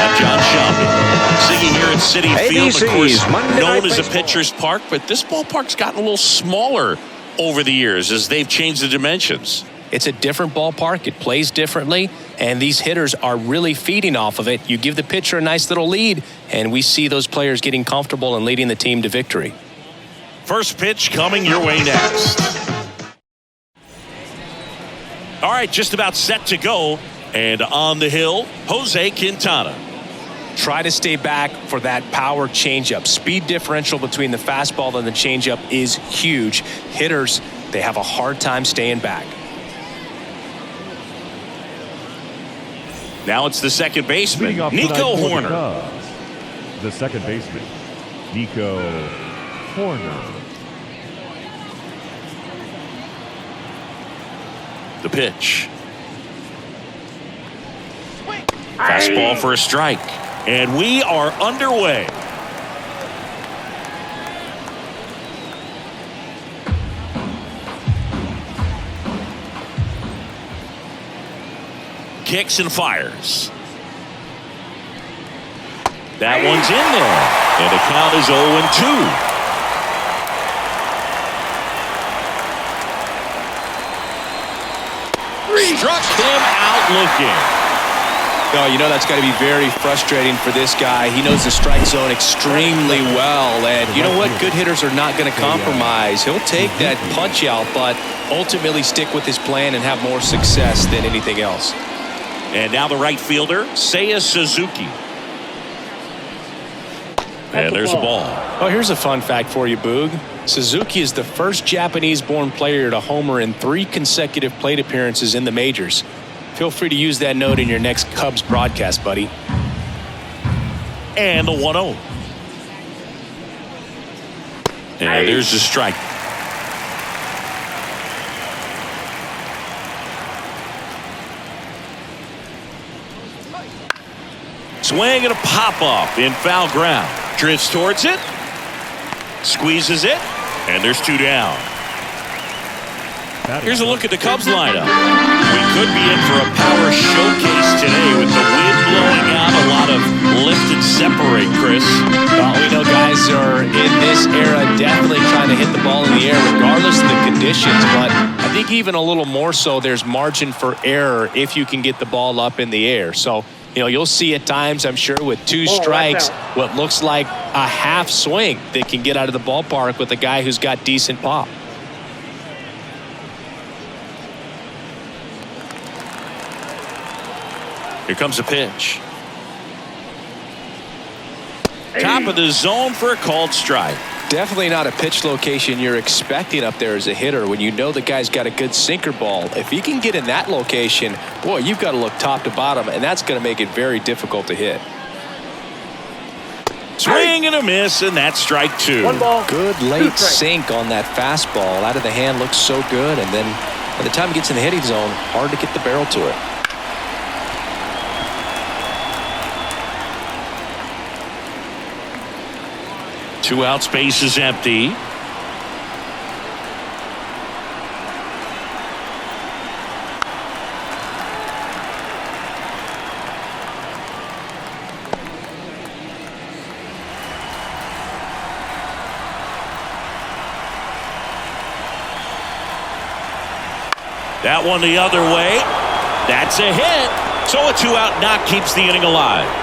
I'm John Shelby. Singing here at Citi Field, of course, Monday known as a Baseball. pitcher's park, but this ballpark's gotten a little smaller over the years as they've changed the dimensions. It's a different ballpark. It plays differently, and these hitters are really feeding off of it. You give the pitcher a nice little lead, and we see those players getting comfortable and leading the team to victory. First pitch coming your way next. All right, just about set to go. And on the hill, Jose Quintana. Try to stay back for that power changeup. Speed differential between the fastball and the changeup is huge. Hitters, they have a hard time staying back. Now it's the second baseman, Leading off Nico tonight for the Horner. Cubs, the second baseman, Nico Horner. The pitch. Fastball for a strike. And we are underway. Kicks and fires. That one's in there. And the count is 0-2. Struck him out looking. Oh, you know that's got to be very frustrating for this guy. He knows the strike zone extremely well. And you know what? Good hitters are not going to compromise. He'll take that punch out, but ultimately stick with his plan and have more success than anything else. And now the right fielder, Seiya Suzuki. And there's a ball. Oh, here's a fun fact for you, Boog. Suzuki is the first Japanese-born player to homer in 3 consecutive plate appearances in the majors. Feel free to use that note in your next Cubs broadcast, buddy. And the 1-0. And there's the strike. Swing and a pop-up in foul ground. Drifts towards it. Squeezes it. And there's 2 down. Here's a look at the Cubs lineup. We could be in for a power showcase today with the wind blowing out, a lot of lift and separate, Chris. Well, we know guys are in this era definitely trying to hit the ball in the air regardless of the conditions, but I think even a little more so there's margin for error if you can get the ball up in the air. So, you know, you'll see at times, I'm sure, with 2 strikes, what looks like a half swing that can get out of the ballpark with a guy who's got decent pop. Here comes a pitch. Top of the zone for a called strike. Definitely not a pitch location you're expecting up there as a hitter when you know the guy's got a good sinker ball. If he can get in that location, boy, you've got to look top to bottom, and that's going to make it very difficult to hit. Swing and a miss, and that's strike 2. 1 ball. Good late sink on that fastball. Out of the hand looks so good, and then by the time it gets in the hitting zone, hard to get the barrel to it. Two out, space is empty. That one the other way. That's a hit. So a 2-out knock keeps the inning alive.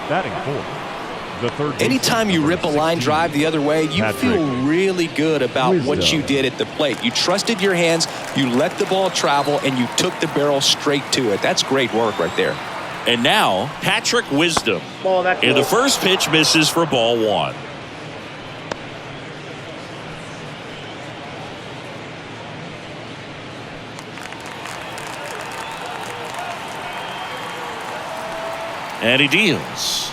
Batting fourth, the third. Anytime you rip a line drive the other way, you feel really good about what you did at the plate. You trusted your hands, you let the ball travel, and you took the barrel straight to it. That's great work right there. And now, Patrick Wisdom. And the first pitch misses for ball 1. And he deals.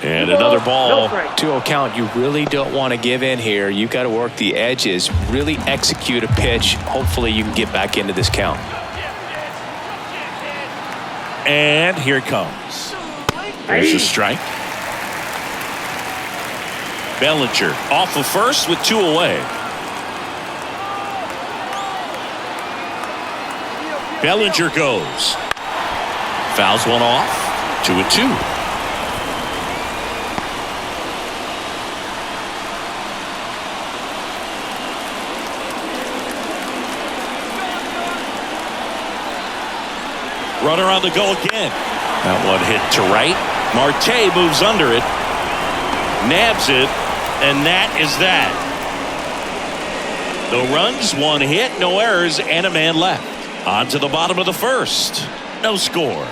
And another ball. 2-0 count. You really don't want to give in here. You've got to work the edges, really execute a pitch. Hopefully you can get back into this count. And here it comes. There's a strike. Bellinger off of first with 2 away. Bellinger goes. Fouls one off. 2-2. Runner on the go again. That one hit to right. Marte moves under it. Nabs it. And that is that. No runs, one hit, no errors, and a man left. On to the bottom of the first. No score.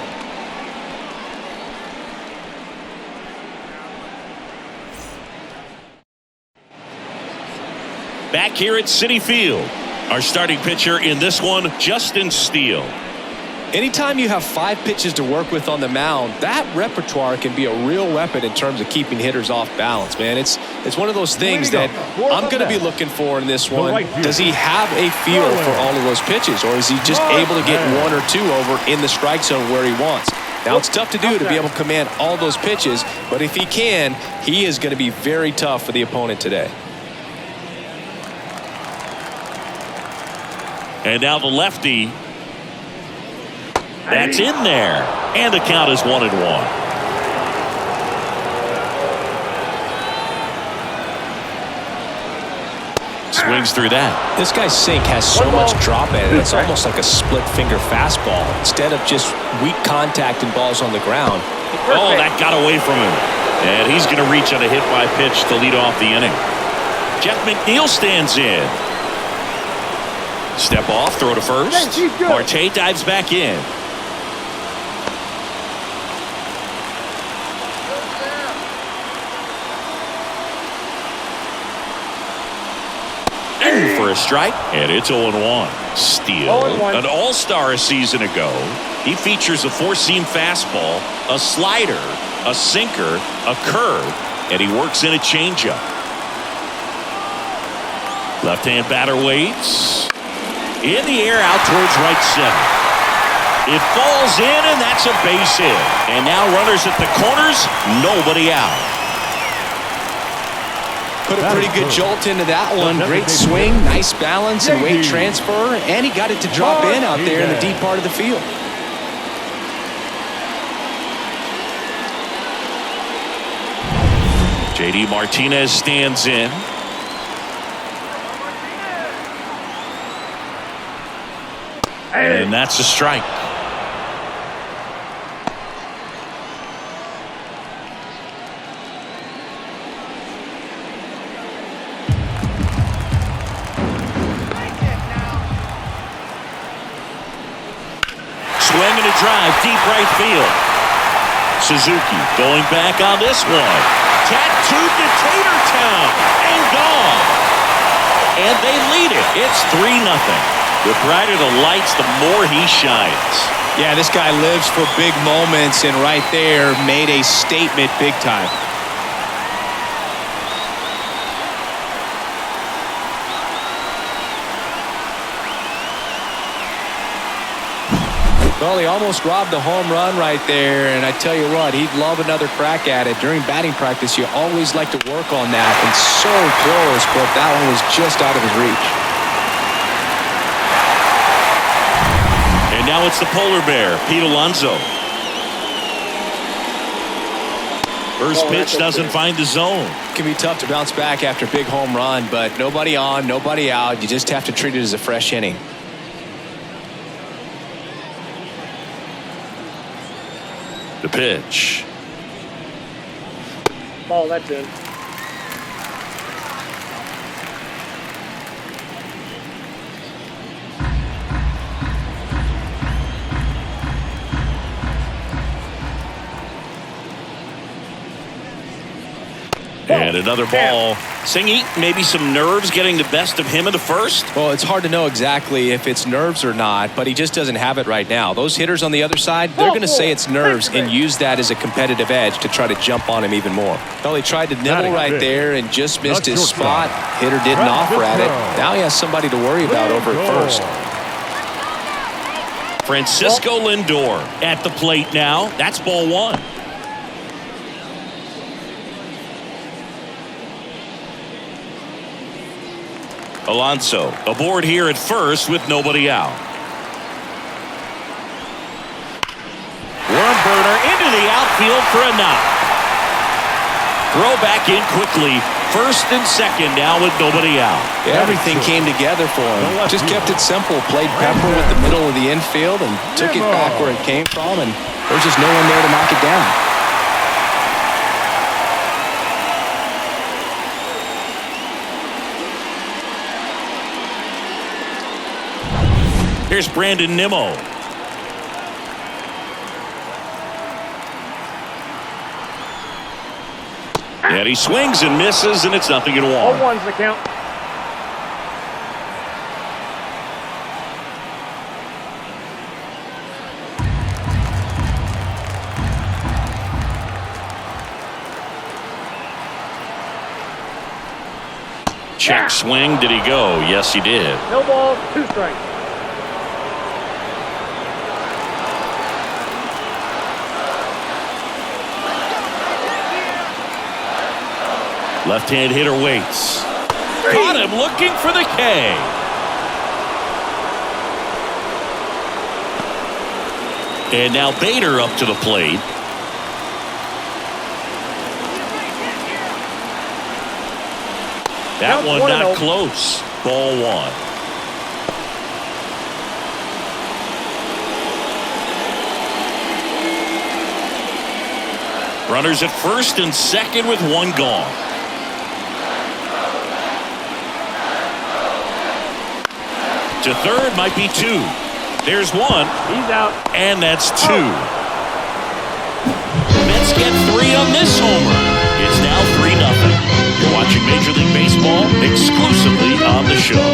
Back here at Citi Field. Our starting pitcher in this one, Justin Steele. Anytime you have 5 pitches to work with on the mound, that repertoire can be a real weapon in terms of keeping hitters off balance, man. It's one of those things that I'm going to be looking for in this one. Does he have a feel for all of those pitches, or is he just able to get 1 or 2 over in the strike zone where he wants? Now, it's tough to do to be able to command all those pitches, but if he can, he is going to be very tough for the opponent today. And now the lefty. That's in there. And the count is 1-1. Swings through that. This guy's sink has so much drop in it. It's almost like a split finger fastball instead of just weak contact and balls on the ground. Oh, that got away from him. And he's going to reach on a hit by pitch to lead off the inning. Jeff McNeil stands in. Step off, throw to first. Marte dives back in. For a strike, and it's 0-1. Steele, an all-star a season ago. He features a 4-seam fastball, a slider, a sinker, a curve, and he works in a changeup. Left-hand batter waits. In the air, out towards right center. It falls in, and that's a base hit. And now runners at the corners, nobody out. Put a pretty good jolt into that one. Great swing, nice balance and weight transfer, and he got it to drop in out there in the deep part of the field. J.D. Martinez stands in. And that's a strike. Swing and a drive, deep right field. Suzuki going back on this one. Tattooed to Tatertown and gone. And they lead it. It's 3-0. The brighter the lights, the more he shines. Yeah, this guy lives for big moments, and right there made a statement big time. Well, he almost robbed a home run right there, and I tell you what, he'd love another crack at it. During batting practice, you always like to work on that, and so close, but that one was just out of his reach. And now it's the polar bear, Pete Alonso. First pitch doesn't find the zone. It can be tough to bounce back after a big home run, but nobody on, nobody out. You just have to treat it as a fresh inning. The pitch. Ball, that's in. And another ball. Singy, maybe some nerves getting the best of him in the first? Well, it's hard to know exactly if it's nerves or not, but he just doesn't have it right now. Those hitters on the other side, they're going to say it's nerves and use that as a competitive edge to try to jump on him even more. Well, he tried to nibble right there and just missed his spot. Hitter didn't offer at it. Now he has somebody to worry about over at first. Francisco Lindor at the plate now. That's ball one. Alonso aboard here at first with nobody out. outfield for a knock. Throw back in quickly. First and second now with nobody out. Everything came together for him. Just kept it simple. Played pepper with the middle of the infield and took it back where it came from. And there's just no one there to knock it down. Here's Brandon Nimmo. And he swings and misses, and it's 0-1. 0-1's the count. Check swing. Did he go? Yes, he did. No balls, 2 strikes. Left-hand hitter waits. Caught him looking for the K. And now Bader up to the plate. That one not close. Ball 1. Runners at first and second with 1 gone. To third might be 2. There's 1. He's out. And that's 2. Mets get 3 on this homer. It's now 3-0. You're watching Major League Baseball exclusively on the show.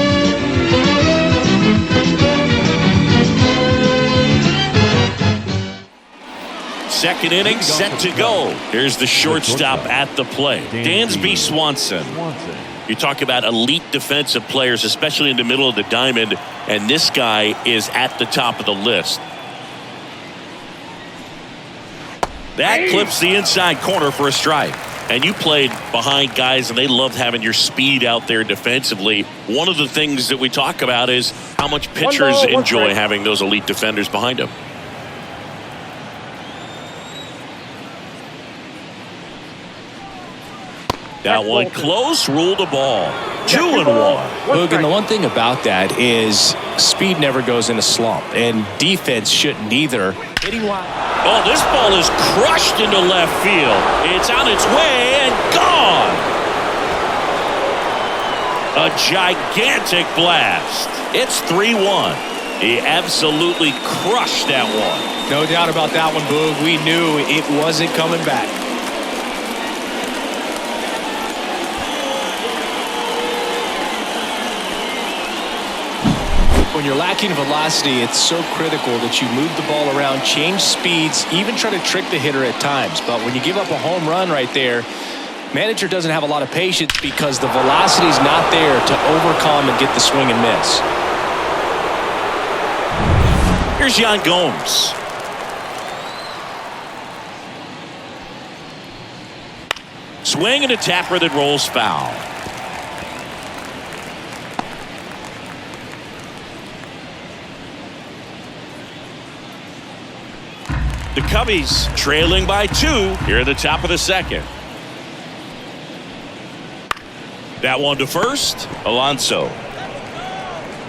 Second inning set to go. Here's the shortstop at the plate. Dansby Swanson. You talk about elite defensive players, especially in the middle of the diamond, and this guy is at the top of the list. That clips the inside corner for a strike. And you played behind guys, and they loved having your speed out there defensively. One of the things that we talk about is how much pitchers enjoy having those elite defenders behind them. That one close, ruled a ball. 2-1. Look, and the one thing about that is speed never goes in a slump, and defense shouldn't either. Hitting wide. Oh, this ball is crushed into left field. It's on its way and gone. A gigantic blast. It's 3-1. He absolutely crushed that one. No doubt about that one, Boog. We knew it wasn't coming back. When you're lacking velocity, it's so critical that you move the ball around, change speeds, even try to trick the hitter at times. But when you give up a home run right there, manager doesn't have a lot of patience because the velocity's not there to overcome and get the swing and miss. Here's Yan Gomes. Swing and a tapper that rolls foul. The Cubbies trailing by 2 here at the top of the second. That one to first, Alonso.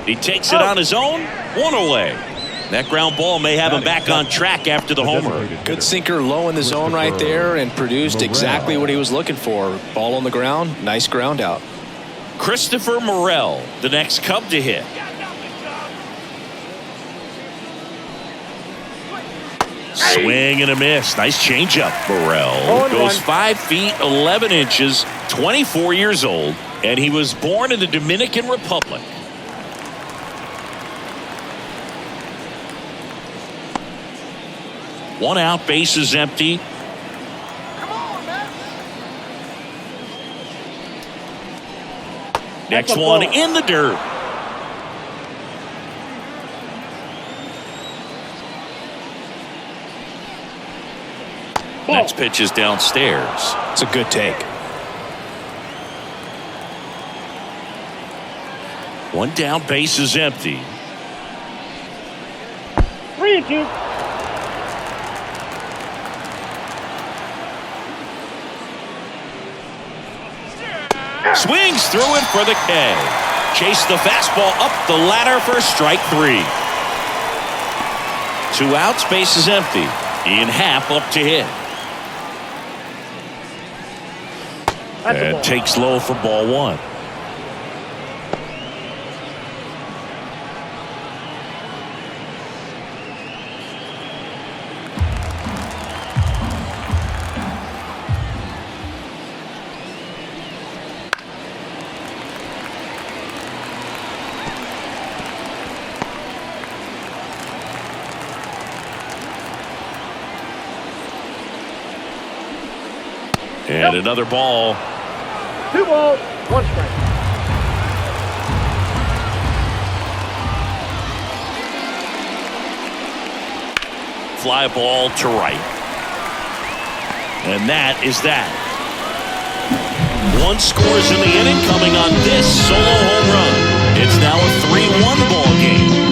He takes it on his own, 1 away. That ground ball may have him back on track after the homer. Good sinker low in the zone right there and produced exactly what he was looking for. Ball on the ground, nice ground out. Christopher Morel, the next Cub to hit. Swing and a miss. Nice changeup. Morel goes 5 feet 11 inches, 24 years old, and he was born in the Dominican Republic. One out, bases empty. Next one in the dirt. Next pitch is downstairs. It's a good take. 1 down, base is empty. 3-2. Swings through it for the K. Chase the fastball up the ladder for strike 3. 2 outs, base is empty. Ian Happ up to hit. And takes low for ball 1. And another ball. 2 balls, 1 strike. Fly ball to right. And that is that. 1 scores in the inning coming on this solo home run. It's now a 3-1 ball game.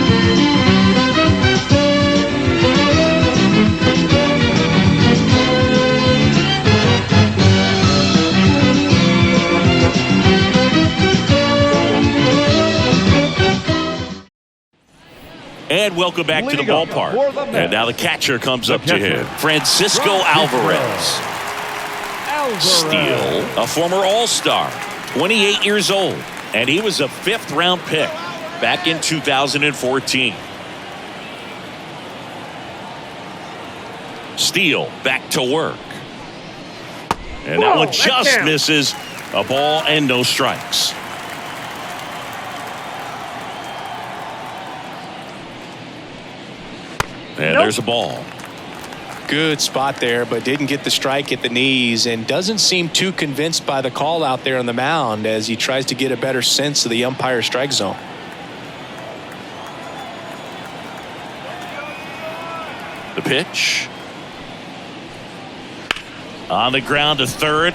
And welcome back to the ballpark. And now the catcher comes up to him. Francisco Alvarez. Steele, a former All-Star, 28 years old. And he was a 5th-round pick back in 2014. Steele back to work. And that one just misses. A ball and no strikes. And there's a ball. Good spot there, but didn't get the strike at the knees and doesn't seem too convinced by the call out there on the mound as he tries to get a better sense of the umpire strike zone. The pitch. On the ground to third.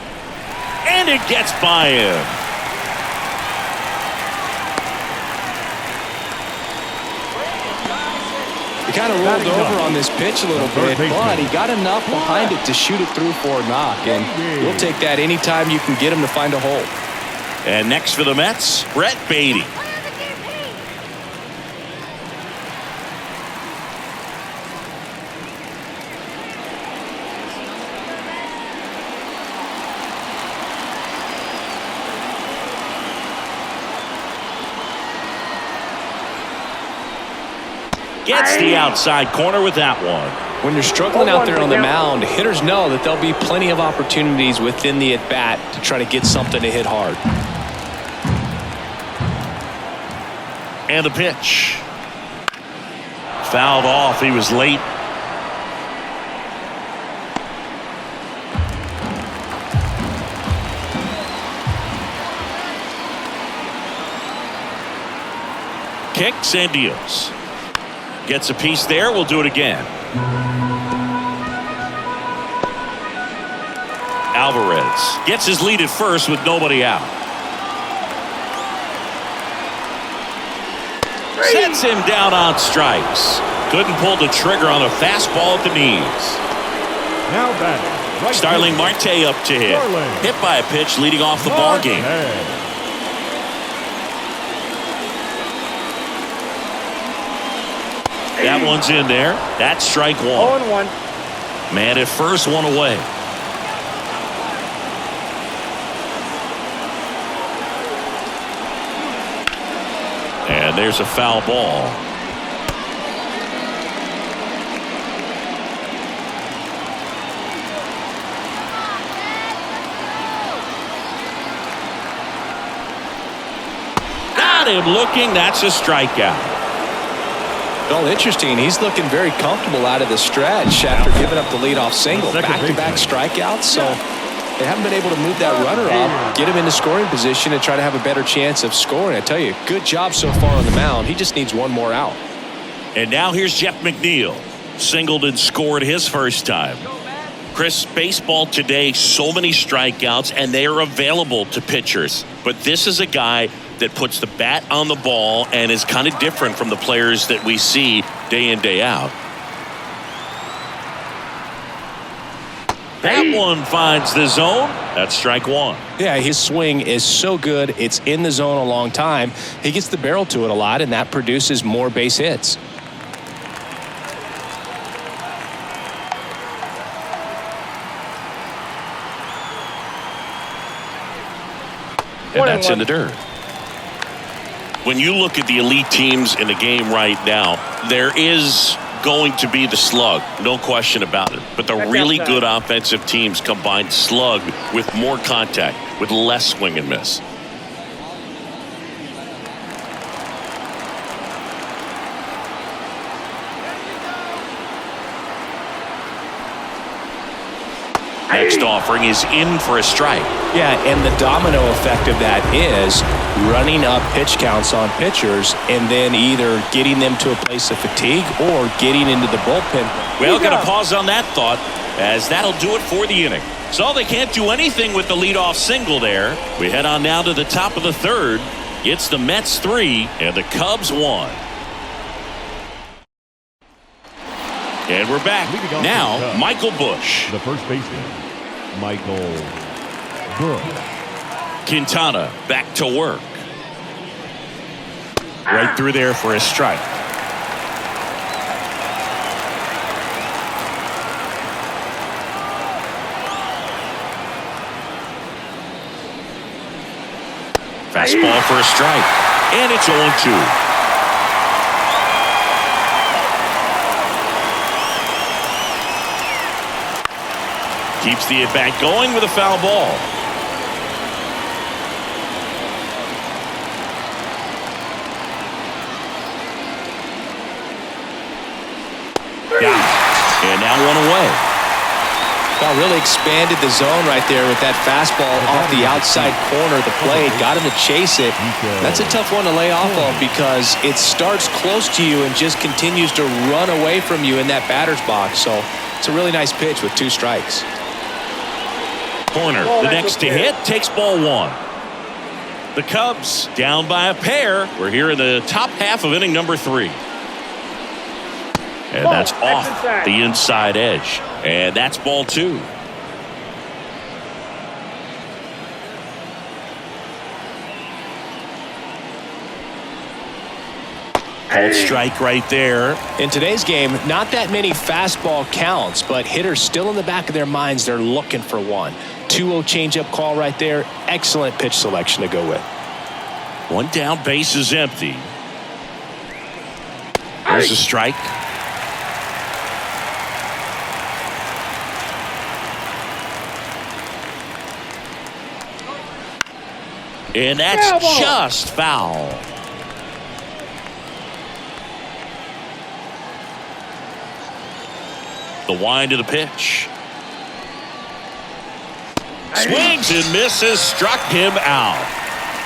And it gets by him. He kind of rolled over on this pitch a little bit, but he got enough behind it to shoot it through for a knock. And you'll take that anytime you can get him to find a hole. And next for the Mets, Brett Beatty. Gets the outside corner with that one. When you're struggling out there on the mound, hitters know that there'll be plenty of opportunities within the at-bat to try to get something to hit hard. And the pitch. Fouled off. He was late. Kicks and deals. Gets a piece there. We'll do it again. Alvarez gets his lead at first with nobody out. Sets him down on strikes. Couldn't pull the trigger on a fastball at the knees. Now batting. Right Starling Marte up to hit. Hit by a pitch leading off the ball game. That one's in there. That's strike 1. 0-1. Man at first, one away. And there's a foul ball. Got him looking. That's a strikeout. Well, interesting. He's looking very comfortable out of the stretch after giving up the leadoff single. Back-to-back strikeouts, so they haven't been able to move that runner up, get him into scoring position, and try to have a better chance of scoring. I tell you, good job so far on the mound. He just needs one more out. And now here's Jeff McNeil. Singled and scored his first time. Chris, baseball today, so many strikeouts, and they are available to pitchers. But this is a guy that puts the bat on the ball and is kind of different from the players that we see day in, day out. That one finds the zone. That's strike one. Yeah, his swing is so good. It's in the zone a long time. He gets the barrel to it a lot, and that produces more base hits. And that's in the dirt. When you look at the elite teams in the game right now, there is going to be the slug, no question about it. But the really good offensive teams combine slug with more contact, with less swing and miss. Next offering is in for a strike. Yeah, and the domino effect of that is running up pitch counts on pitchers and then either getting them to a place of fatigue or getting into the bullpen. Well, going to pause on that thought, as that'll do it for the inning. So they can't do anything with the leadoff single there. We head on now to the top of the third. It's the Mets 3 and the Cubs 1. And we're back. Now, Michael Busch. The first baseman, Michael Busch. Quintana back to work. Right through there for a strike. Fastball for a strike. And it's 0-2. Keeps the at-bat going with a foul ball. And now one away. Well, really expanded the zone right there with that fastball off the outside corner of the plate. Got him to chase it. That's a tough one to lay off of because it starts close to you and just continues to run away from you in that batter's box. So it's a really nice pitch with 2 strikes. Corner, the next to hit, takes ball 1. The Cubs down by a pair. We're here in the top half of inning number 3. And that's off the inside edge. And that's ball 2. Called strike right there. In today's game, not that many fastball counts, but hitters still in the back of their minds, they're looking for one. 2-0 changeup call right there. Excellent pitch selection to go with. One down, base is empty. There's a strike. And that's just foul. The wind of the pitch. Swings and misses, struck him out.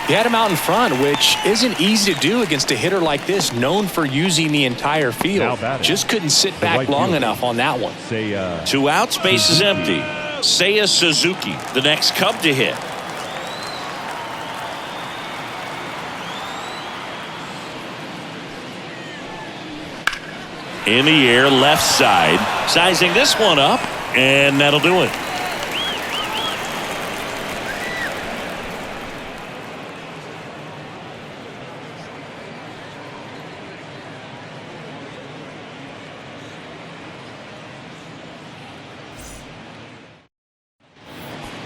He had him out in front, which isn't easy to do against a hitter like this, known for using the entire field. Just couldn't sit back long enough on that one. 2 outs, base is empty. Seiya Suzuki, the next Cub to hit. In the air, left side. Sizing this one up, and that'll do it.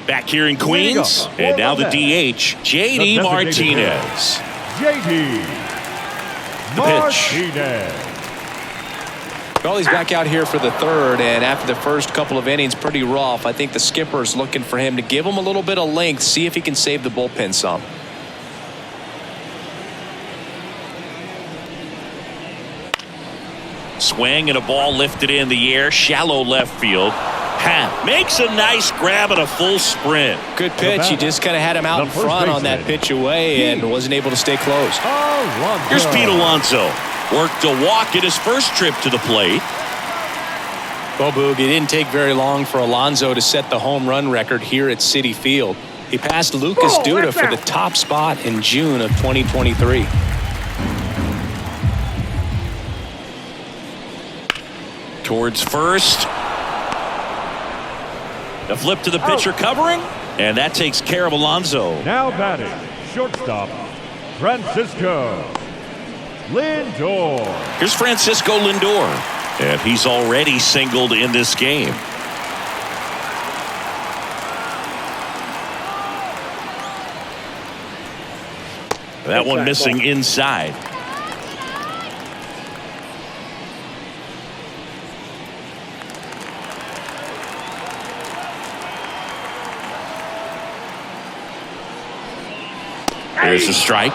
Back here in Queens, and now the DH, J.D. Martinez. J.D. The pitch. Martinez. Well, he's back out here for the third, and after the first couple of innings, pretty rough. I think the skipper's looking for him to give him a little bit of length, see if he can save the bullpen some. Swing and a ball lifted in the air, shallow left field. Makes a nice grab and a full sprint. Good pitch. He just kind of had him out in front on that pitch away and wasn't able to stay close. Here's Pete Alonso. Worked a walk in his first trip to the plate. Well, Boog, it didn't take very long for Alonso to set the home run record here at Citi Field. He passed Lucas Duda for the top spot in June of 2023. Towards first. The flip to the pitcher covering, and that takes care of Alonso. Now batting, shortstop, Francisco Lindor. Here's Francisco Lindor, and he's already singled in this game. That one missing inside. There's a strike.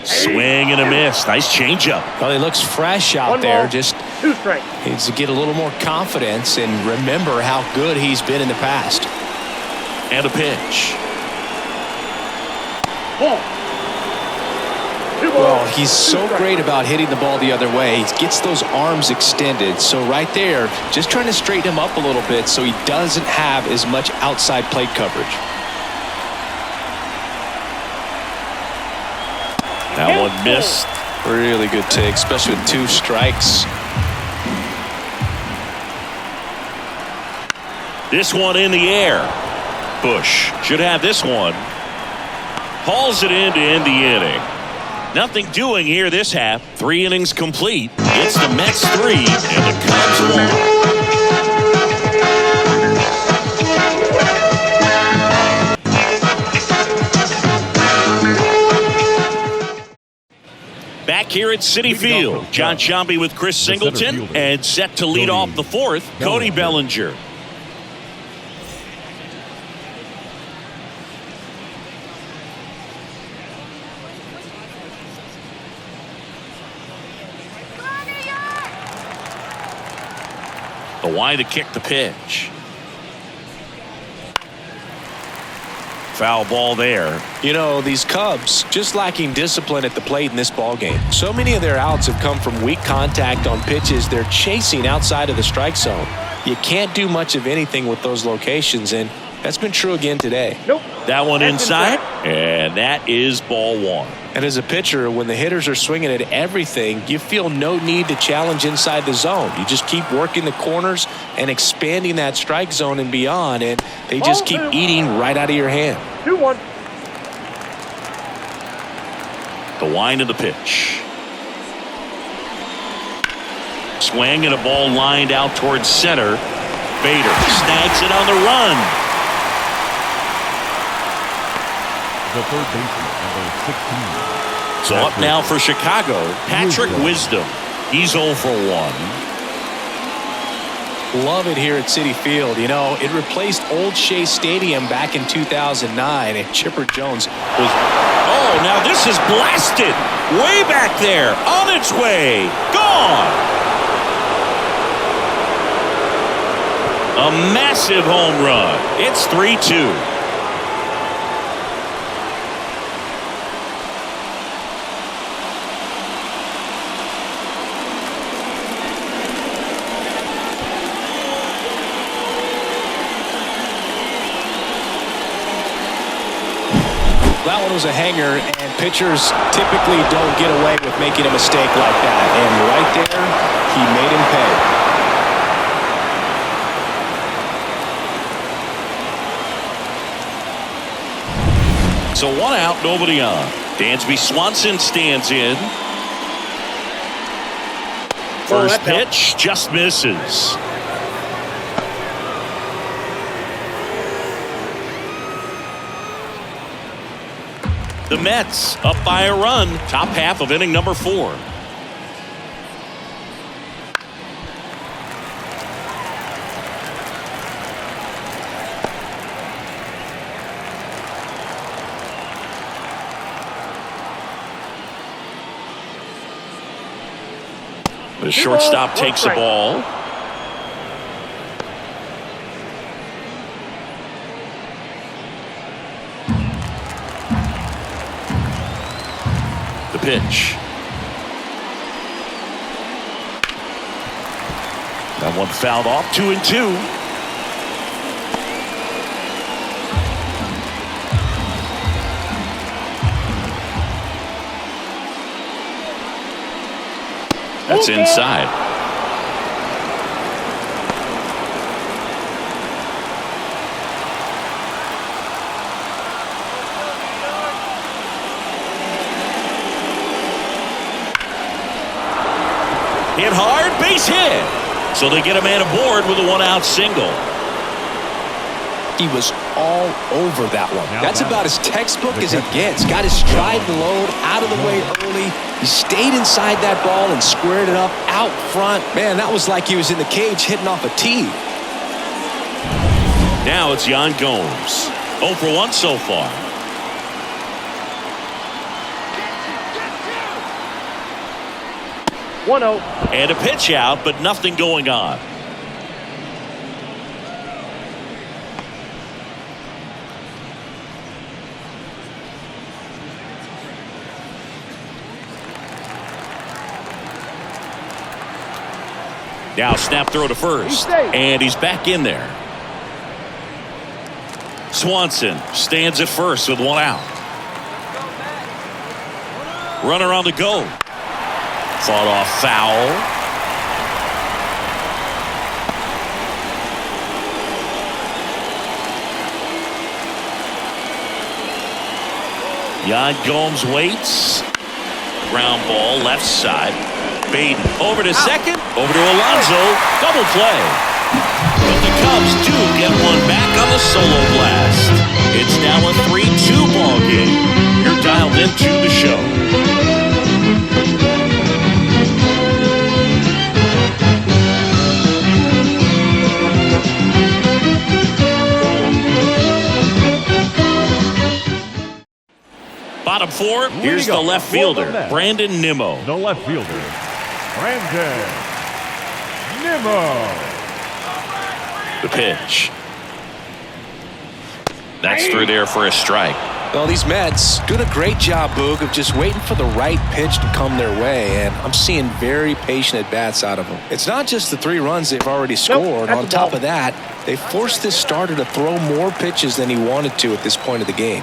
Swing and a miss. Nice changeup. Well, he looks fresh out there. Just 2 strikes. needs to get a little more confidence and remember how good he's been in the past. And a pitch. Ball. 2 balls. Well, he's 2 so strikes. great about hitting the ball the other way. He gets those arms extended. So right there, just trying to straighten him up a little bit so he doesn't have as much outside plate coverage. That one missed. Really good take, especially with 2 strikes. This one in the air. Bush should have this one. Hauls it in to end the inning. Nothing doing here this half. 3 innings complete. It's the Mets 3 and the Cubs 1. Back here at Citi Field, John Sciambi with Chris Singleton, and set to lead off the 4th, Cody Bellinger. The wide to kick the pitch. Foul ball there. You know, these Cubs just lacking discipline at the plate in this ballgame. So many of their outs have come from weak contact on pitches they're chasing outside of the strike zone. You can't do much of anything with those locations, and that's been true again today. Nope. That one inside, and that is ball 1. And as a pitcher, when the hitters are swinging at everything, you feel no need to challenge inside the zone. You just keep working the corners and expanding that strike zone and beyond, and they just keep eating right out of your hand. 2-1. The wind of the pitch. Swing and a ball lined out towards center. Bader snags it on the run. The third baseman, number 16. So up now for Chicago, Patrick Wisdom. He's 0 for 1. Love it here at Citi Field. You know, it replaced Old Shea Stadium back in 2009, and Chipper Jones was... Oh, now this is blasted. Way back there. On its way. Gone. A massive home run. It's 3-2. That one was a hanger, and pitchers typically don't get away with making a mistake like that. And right there, he made him pay. So 1 out, nobody on. Dansby Swanson stands in. First pitch just misses. The Mets up by a run. Top half of inning number 4. The shortstop takes the ball. The pitch. That one fouled off. 2-2. That's inside. Hit hard, base hit. So they get a man aboard with a one-out single. He was all over that one. Now That's about as textbook as it gets. Got his stride and load out of the way early. He stayed inside that ball and squared it up out front. Man, that was like he was in the cage hitting off a tee. Now it's Yan Gomes. 0 for 1 so far. One-oh. And a pitch out, but nothing going on. Now snap throw to first, and he's back in there. Swanson stands at first with one out. Runner on the go. Fought off foul. Yan Gomes waits. Ground ball left side. Baden over to second, over to Alonso, double play. But the Cubs do get one back on the solo blast. It's now a 3-2 ball game. You're dialed into the show. Bottom 4, here's the left fielder, Brandon Nimmo. The left fielder, Brandon Nimmo. The pitch. That's through there for a strike. Well, these Mets doing a great job, Boog, of just waiting for the right pitch to come their way, and I'm seeing very patient at-bats out of them. It's not just the 3 runs they've already scored. On top of that, they forced this starter to throw more pitches than he wanted to at this point of the game.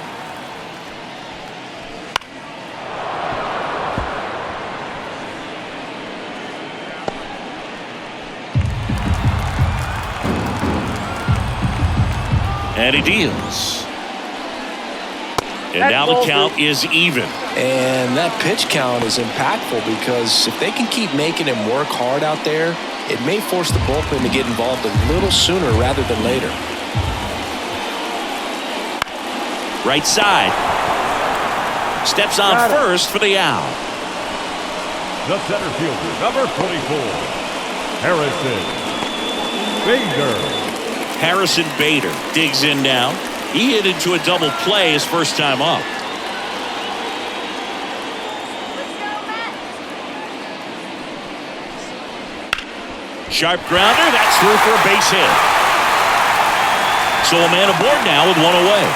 And he deals. And now the count is even. And that pitch count is impactful because if they can keep making him work hard out there, it may force the bullpen to get involved a little sooner rather than later. Right side. Steps on first for the out. The center fielder, number 44, Harrison Bader. Harrison Bader digs in now. He hit into a double play his first time up. Sharp grounder, that's through for a base hit. So a man aboard now with one away.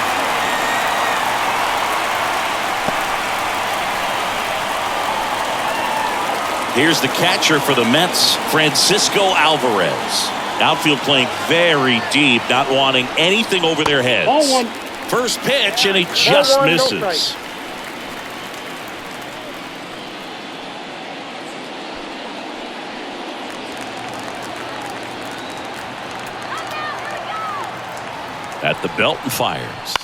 Here's the catcher for the Mets, Francisco Alvarez. Outfield playing very deep, not wanting anything over their heads. Ball 1. First pitch, and he just misses. At the belt and fires.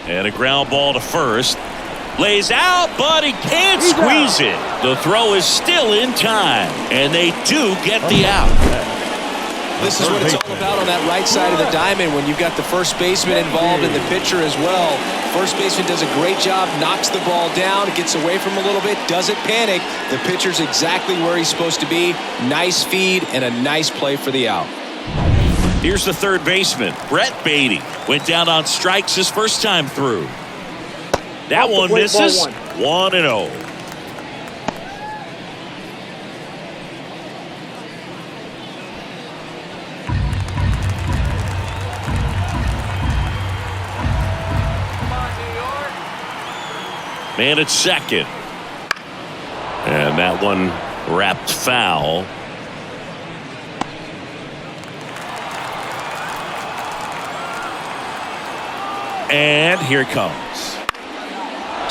And a ground ball to first. Lays out, but he can't squeeze it. The throw is still in time, and they do get the out. This is what it's all about on that right side of the diamond when you've got the first baseman involved and the pitcher as well. First baseman does a great job, knocks the ball down, gets away from him a little bit, doesn't panic. The pitcher's exactly where he's supposed to be. Nice feed and a nice play for the out. Here's the third baseman, Brett Beatty. Went down on strikes his first time through. That one misses. 1-0. Man at second. And that one wrapped foul. And here it comes.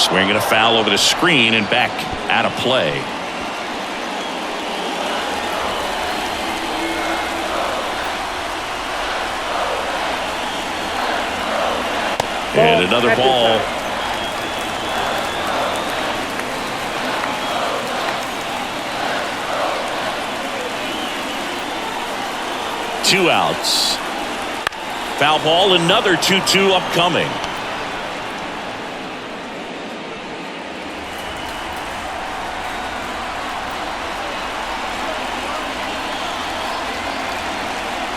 Swinging a foul over the screen and back out of play. And another ball. Two outs. Foul ball, another 2-2 upcoming.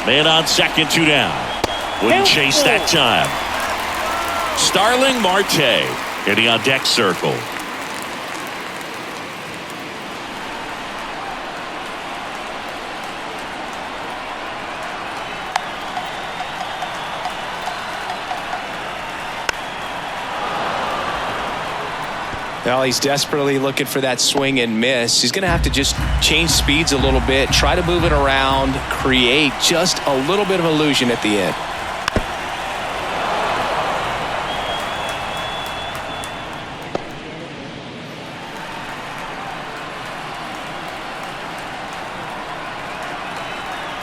Man on second, 2 down. Wouldn't chase that time. Starling Marte getting on deck circle. Well, he's desperately looking for that swing and miss. He's going to have to just change speeds a little bit, try to move it around, create just a little bit of illusion at the end.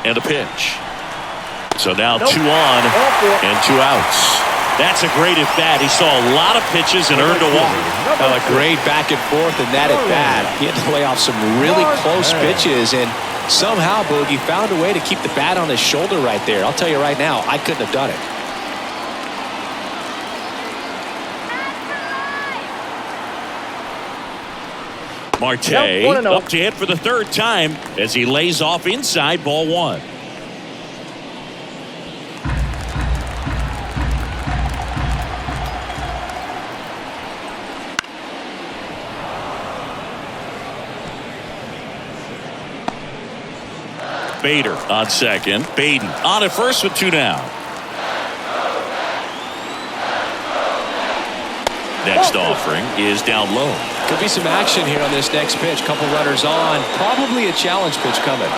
And a pitch. So now 2 on and 2 outs. That's a great at bat. He saw a lot of pitches and earned a walk. A great back and forth in that at bat. He had to lay off some really close pitches, and somehow Boogie found a way to keep the bat on his shoulder right there. I'll tell you right now, I couldn't have done it. Marte up to hit for the 3rd time as he lays off inside, ball 1. Bader on second. Baden on at first with 2 down. Next offering is down low. Could be some action here on this next pitch. Couple runners on. Probably a challenge pitch coming.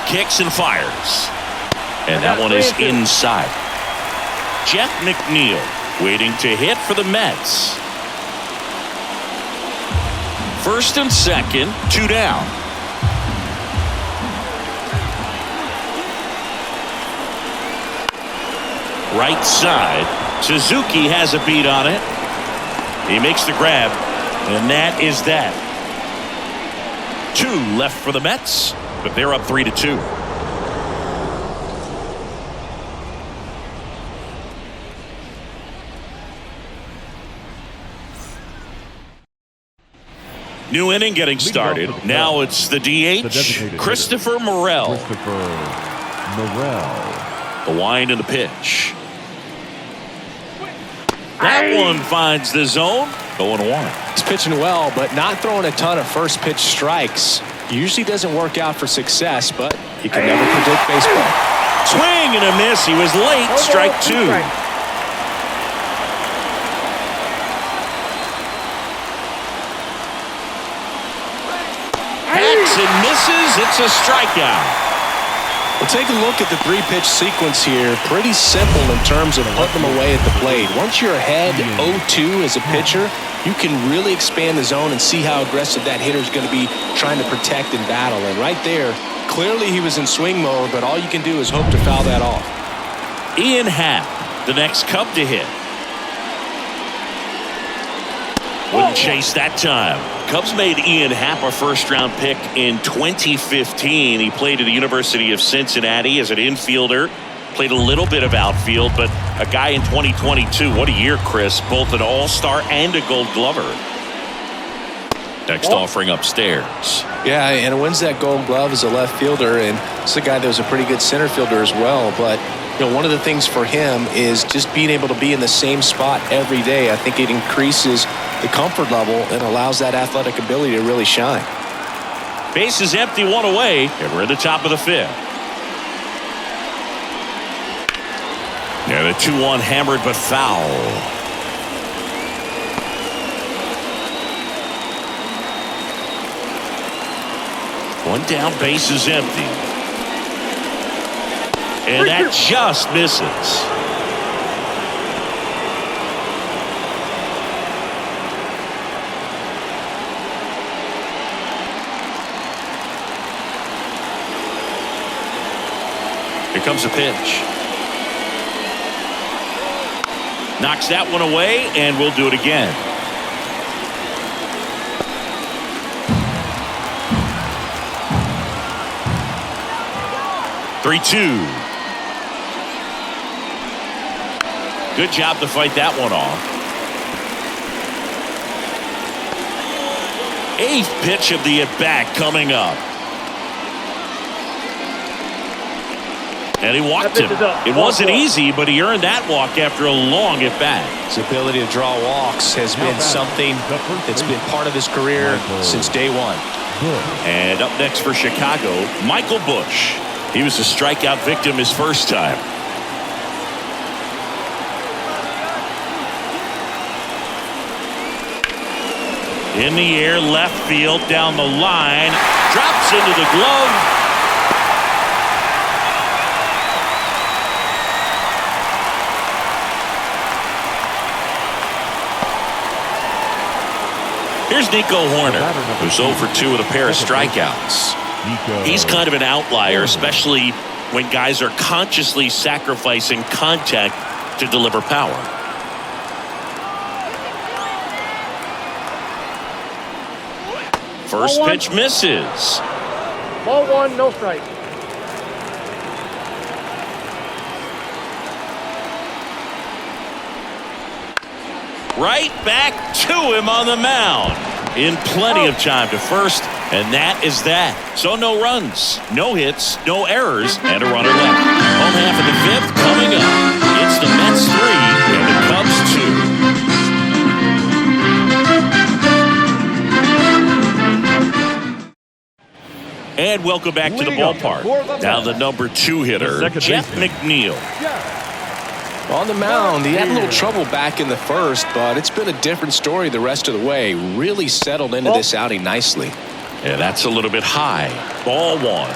Kicks and fires. And that one is inside. Jeff McNeil waiting to hit for the Mets. 1st and 2nd, 2 down. Right side. Suzuki has a beat on it. He makes the grab, and that is that. 2 left for the Mets, but they're up 3-2. New inning getting started. Now it's the DH, Christopher Morel. The wind and the pitch. That one finds the zone. 0-1. He's pitching well, but not throwing a ton of first pitch strikes. Usually doesn't work out for success, but you can never predict baseball. Swing and a miss. He was late. Strike 2. And misses. It's a strikeout. Well, take a look at the 3-pitch sequence here. Pretty simple in terms of putting them away at the plate. Once you're ahead 0-2 as a pitcher, you can really expand the zone and see how aggressive that hitter is going to be trying to protect and battle. And right there, clearly he was in swing mode, but all you can do is hope to foul that off. Ian Happ, the next Cub to hit. Wouldn't chase that time. Cubs made Ian Happ a first-round pick in 2015. He played at the University of Cincinnati as an infielder. Played a little bit of outfield, but a guy in 2022. What a year, Chris. Both an all-star and a gold glover. Next offering upstairs. Yeah, and wins that gold glove as a left fielder, and it's a guy that was a pretty good center fielder as well. But you know, one of the things for him is just being able to be in the same spot every day. I think it increases the comfort level and allows that athletic ability to really shine. Base is empty, 1 away, and we're at the top of the 5th. Yeah, the 2-1 hammered but foul. One down, base is empty. And that just misses. Here comes a pitch. Knocks that one away, and we'll do it again. Three-two. Good job to fight that one off. Eighth pitch of the at-bat coming up. And he walked him. It wasn't easy, but he earned that walk after a long at-bat. His ability to draw walks has been something that's been part of his career since day one. And up next for Chicago, Michael Busch. He was a strikeout victim his first time. In the air, left field, down the line, drops into the glove. Here's Nico Horner, who's 0 for 2 with a pair of strikeouts. He's kind of an outlier, especially when guys are consciously sacrificing contact to deliver power. First pitch misses. Ball one, no strike. Right back to him on the mound. In plenty of time to first, and that is that. So no runs, no hits, no errors, and a runner left. Home half of the fifth coming up. It's the Mets 3 and the Cubs 2. And welcome back to the ballpark. Now the number 2 hitter, Jeff McNeil. On the mound, he had a little trouble back in the first, but it's been a different story the rest of the way. Really settled into this outing nicely. Yeah, that's a little bit high. Ball one.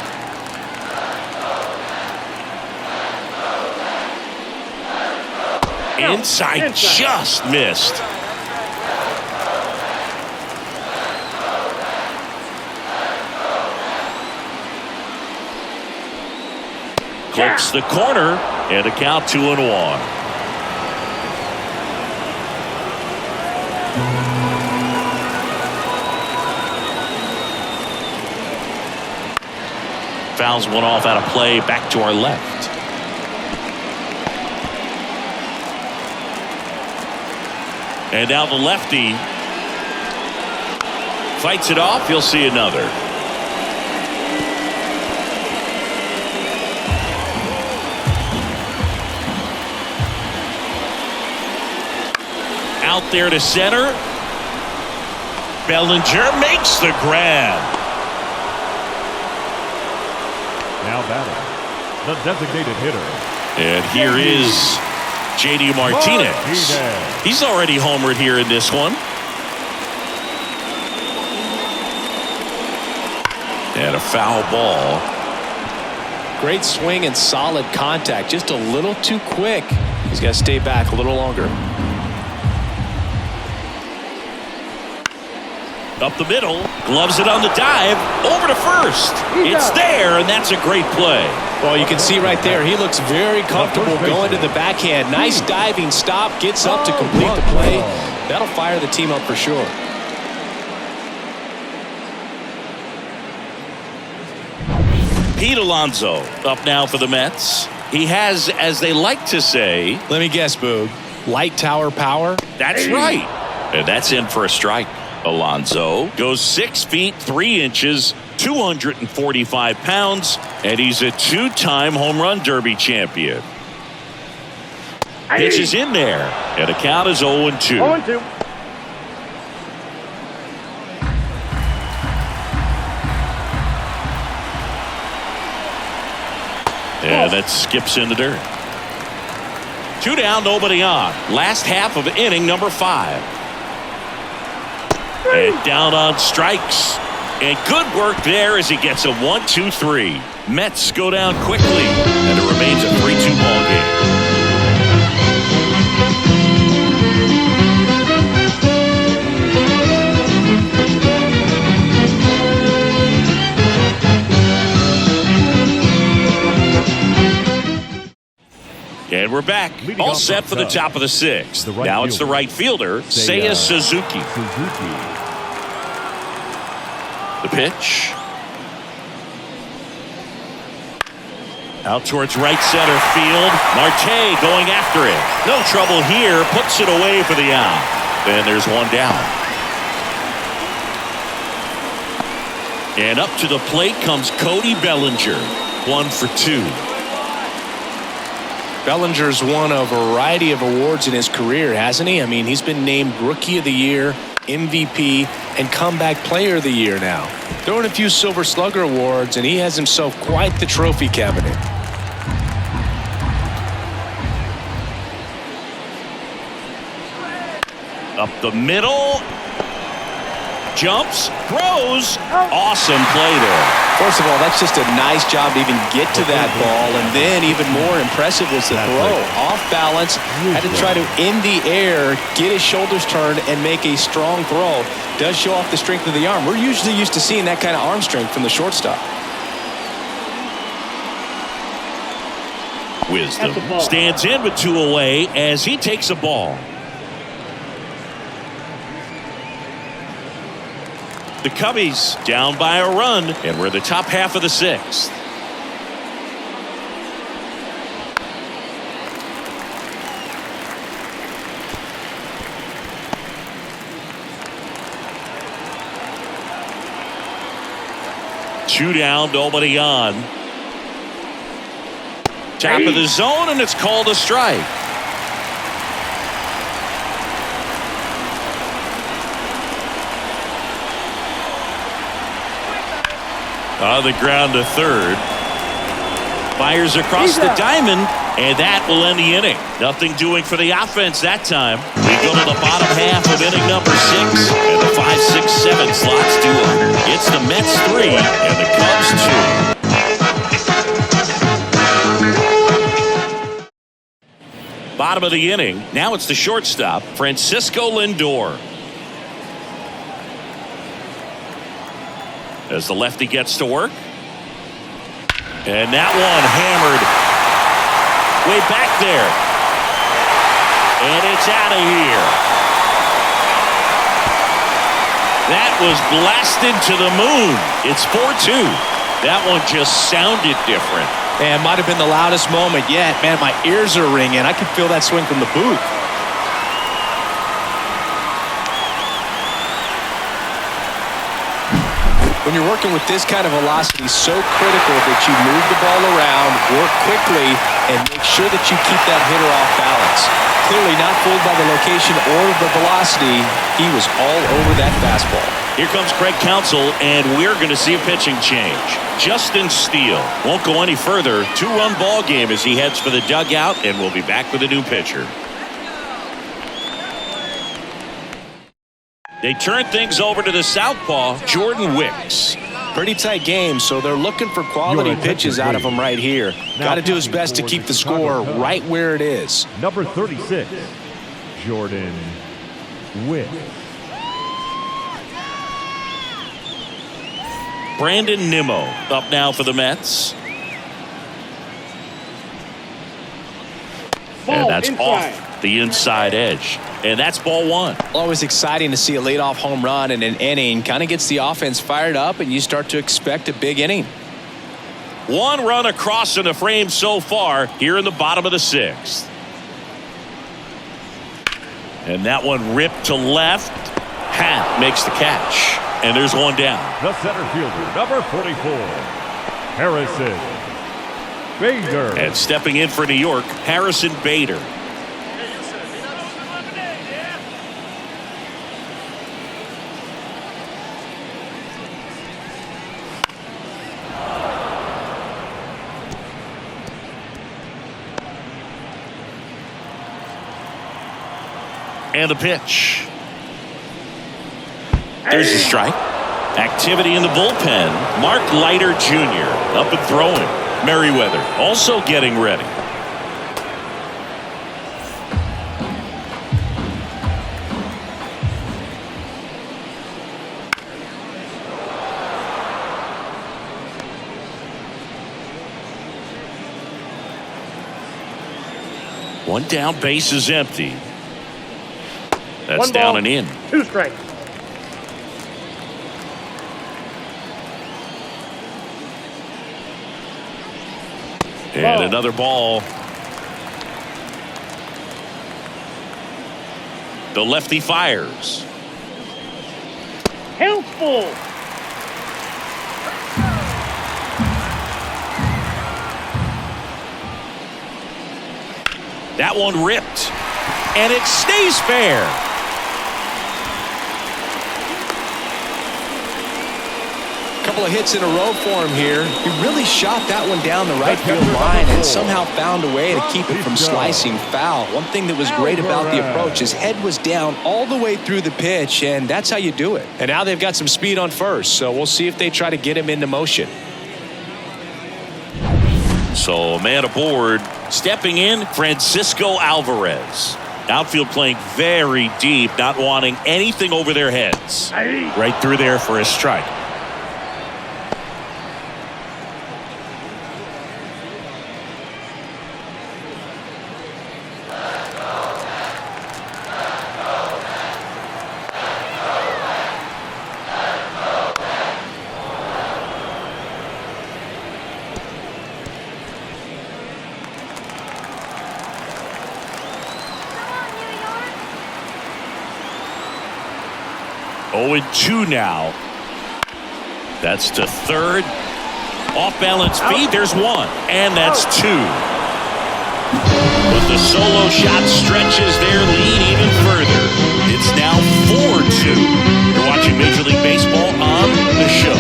Inside, just missed. Clips the corner, and a count 2-1. Fouls one off out of play, back to our left. And now the lefty fights it off. You'll see another. Out there to center. Bellinger makes the grab. Now batting, the designated hitter. And here is J.D. Martinez. He's already homered here in this one. And a foul ball. Great swing and solid contact. Just a little too quick. He's got to stay back a little longer. Up the middle, gloves it on the dive, over to first. It's there, and that's a great play. Well, you can see right there, he looks very comfortable going to the backhand. Nice diving stop, gets up to complete the play. That'll fire the team up for sure. Pete Alonso up now for the Mets. He has, as they like to say, let me guess, Boog, light tower power? That's right. And that's in for a strike. Alonso goes 6 feet 3 inches, 245 pounds, and he's a 2-time home run derby champion. Pitch is in there, and the count is 0-2. 0-2. And that skips in the dirt. 2 down, nobody on. Last half of inning number 5. And down on strikes. And good work there as he gets a 1-2-3. Mets go down quickly, and it remains a 3-2 ball game. And we're back, all set for the top of the 6th. Now it's the right fielder, Seiya Suzuki. The pitch. Out towards right center field. Marte going after it. No trouble here. Puts it away for the out. And there's one down. And up to the plate comes Cody Bellinger. 1 for 2. Bellinger's won a variety of awards in his career, hasn't he? I mean, he's been named Rookie of the Year, MVP, and Comeback Player of the Year now. Throwing a few Silver Slugger awards, and he has himself quite the trophy cabinet. Up the middle. Jumps, throws. Awesome play there. First of all, that's just a nice job to even get to that ball, and then even more impressive was the throw. Off balance, had to try to in the air, get his shoulders turned, and make a strong throw. Does show off the strength of the arm. We're usually used to seeing that kind of arm strength from the shortstop. Wisdom stands in with 2 away as he takes a ball. The Cubbies down by a run, and we're in the top half of the 6th. Two down, nobody on. Top of the zone, and it's called a strike. On the ground to third. Fires across the diamond, and that will end the inning. Nothing doing for the offense that time. We go to the bottom half of inning number 6, and the 5, 6, 7 slots do it. It's the Mets 3 and the Cubs 2. Bottom of the inning. Now it's the shortstop, Francisco Lindor. As the lefty gets to work. And that one hammered way back there. And it's out of here. That was blasted to the moon. It's 4-2. That one just sounded different. Man, might have been the loudest moment yet. Man, my ears are ringing. I can feel that swing from the booth. When you're working with this kind of velocity, so critical that you move the ball around, work quickly, and make sure that you keep that hitter off balance. Clearly not fooled by the location or the velocity. He was all over that fastball. Here comes Craig Counsell, and we're going to see a pitching change. Justin Steele won't go any further. 2-run ball game as he heads for the dugout, and we'll be back with a new pitcher. They turn things over to the southpaw, Jordan Wicks. Pretty tight game, so they're looking for quality pitches out of him right here. Got to do his best to keep the score right where it is. Number 36, Jordan Wicks. Brandon Nimmo up now for the Mets. And that's off the inside edge. And that's ball 1. Always exciting to see a leadoff home run in an inning. Kind of gets the offense fired up, and you start to expect a big inning. 1 run across in the frame so far here in the bottom of the 6th. And that one ripped to left. Happ makes the catch. And there's one down. The center fielder, number 44, Harrison Bader. And stepping in for New York, Harrison Bader. And the pitch. There's the strike. Activity in the bullpen. Mark Leiter Jr. up and throwing. Merriweather also getting ready. One down, base is empty. That's One down ball, and in. 2 strikes. And another ball. The lefty fires. Helpful. That one ripped. And it stays fair. Couple of hits in a row for him here. He really shot that one down the right field line and somehow found a way to keep it from slicing foul. One thing that was great about the approach, his head was down all the way through the pitch, and that's how you do it. And now they've got some speed on first, so we'll see if they try to get him into motion. So a man aboard. Stepping in, Francisco Alvarez. Outfield playing very deep, not wanting anything over their heads. Right through there for a strike. Oh, and 2 now. That's to third. Off balance feed. There's 1. And that's 2. But the solo shot stretches their lead even further. It's now 4-2. You're watching Major League Baseball on the show.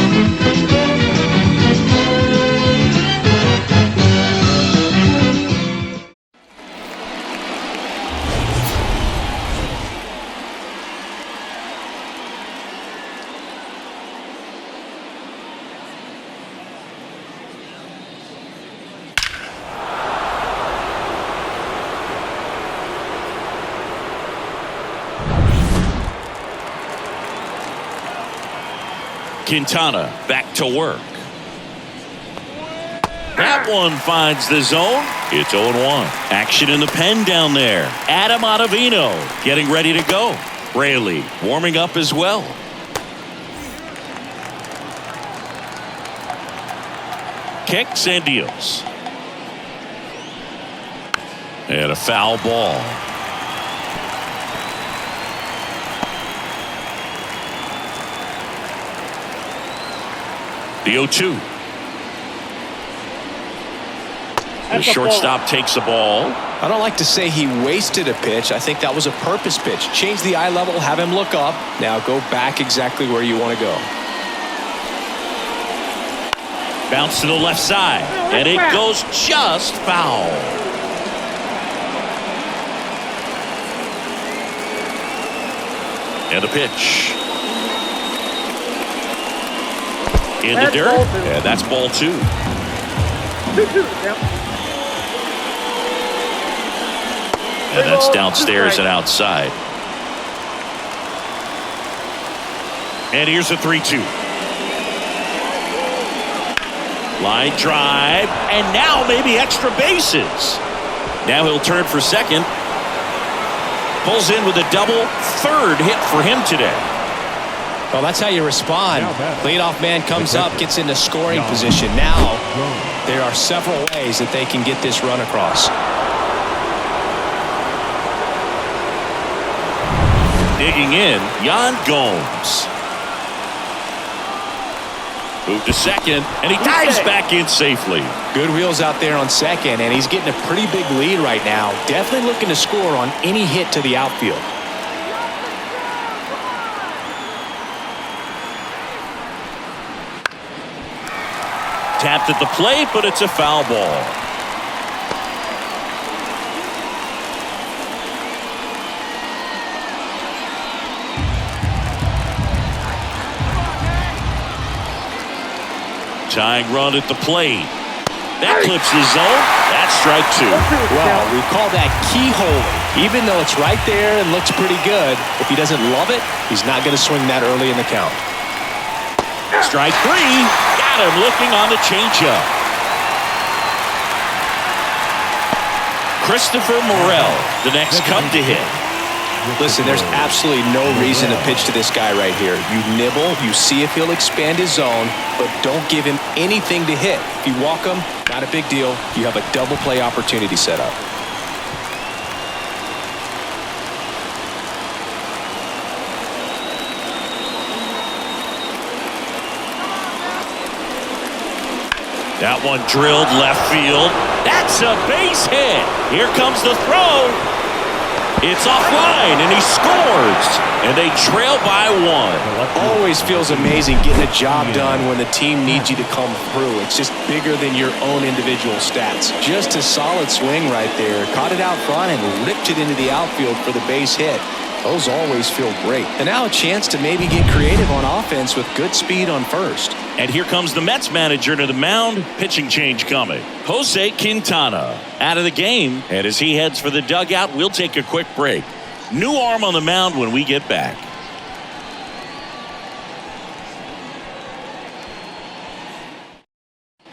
Quintana back to work. That one finds the zone. It's 0-1. Action in the pen down there. Adam Ottavino getting ready to go. Rayleigh warming up as well. Kicks and deals. And a foul ball. The 0-2. The shortstop takes the ball. I don't like to say he wasted a pitch. I think that was a purpose pitch. Change the eye level, have him look up. Now go back exactly where you want to go. Bounce to the left side. And it goes just foul. And a pitch. In the dirt. And that's ball 2. 2-2. Yep. And that's downstairs and outside. And here's a 3-2. Line drive. And now maybe extra bases. Now he'll turn for second. Pulls in with a double. Third hit for him today. Well, that's how you respond. Leadoff man comes up, gets into scoring position. Now, there are several ways that they can get this run across. Digging in, Yan Gomes. Move to second, and he dives back in safely. Good wheels out there on second, and he's getting a pretty big lead right now. Definitely looking to score on any hit to the outfield. Tapped at the plate, but it's a foul ball. Tying run at the plate. That clips his zone. That's strike 2. Well, we call that keyhole. Even though it's right there and looks pretty good, if he doesn't love it, he's not going to swing that early in the count. Strike 3. Got him looking on the changeup. Christopher Morel, the next Cub to hit. Listen, there's absolutely no reason to pitch to this guy right here. You nibble, you see if he'll expand his zone, but don't give him anything to hit. If you walk him, not a big deal. You have a double play opportunity set up. That one drilled left field. That's a base hit. Here comes the throw. It's offline, and he scores. And they trail by 1. Always feels amazing getting a job done when the team needs you to come through. It's just bigger than your own individual stats. Just a solid swing right there. Caught it out front and ripped it into the outfield for the base hit. Those always feel great. And now a chance to maybe get creative on offense with good speed on first. And here comes the Mets manager to the mound. Pitching change coming. Jose Quintana out of the game. And as he heads for the dugout, we'll take a quick break. New arm on the mound when we get back.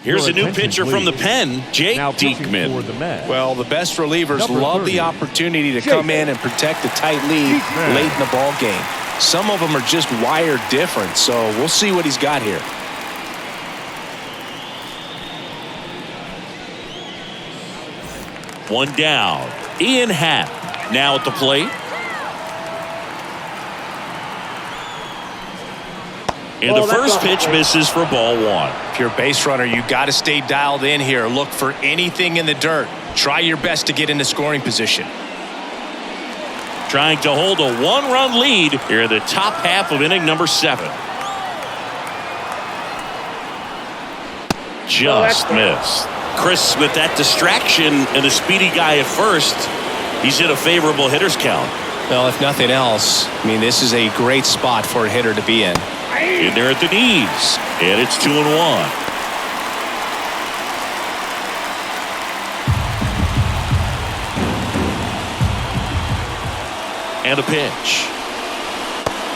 Here's a new pitcher from the pen, Jake Diekman. Well, the best relievers love the opportunity to come in and protect a tight lead late in the ball game. Some of them are just wired different, so we'll see what he's got here. One down. Ian Happ now at the plate. And the first pitch misses for ball 1. If you're a base runner, you got to stay dialed in here. Look for anything in the dirt. Try your best to get into scoring position. Trying to hold a 1-run lead here in the top half of inning number 7. Just missed. Chris, with that distraction and a speedy guy at first, he's in a favorable hitter's count. Well, if nothing else, I mean, this is a great spot for a hitter to be in. In there at the knees, and it's 2-1. And a pitch.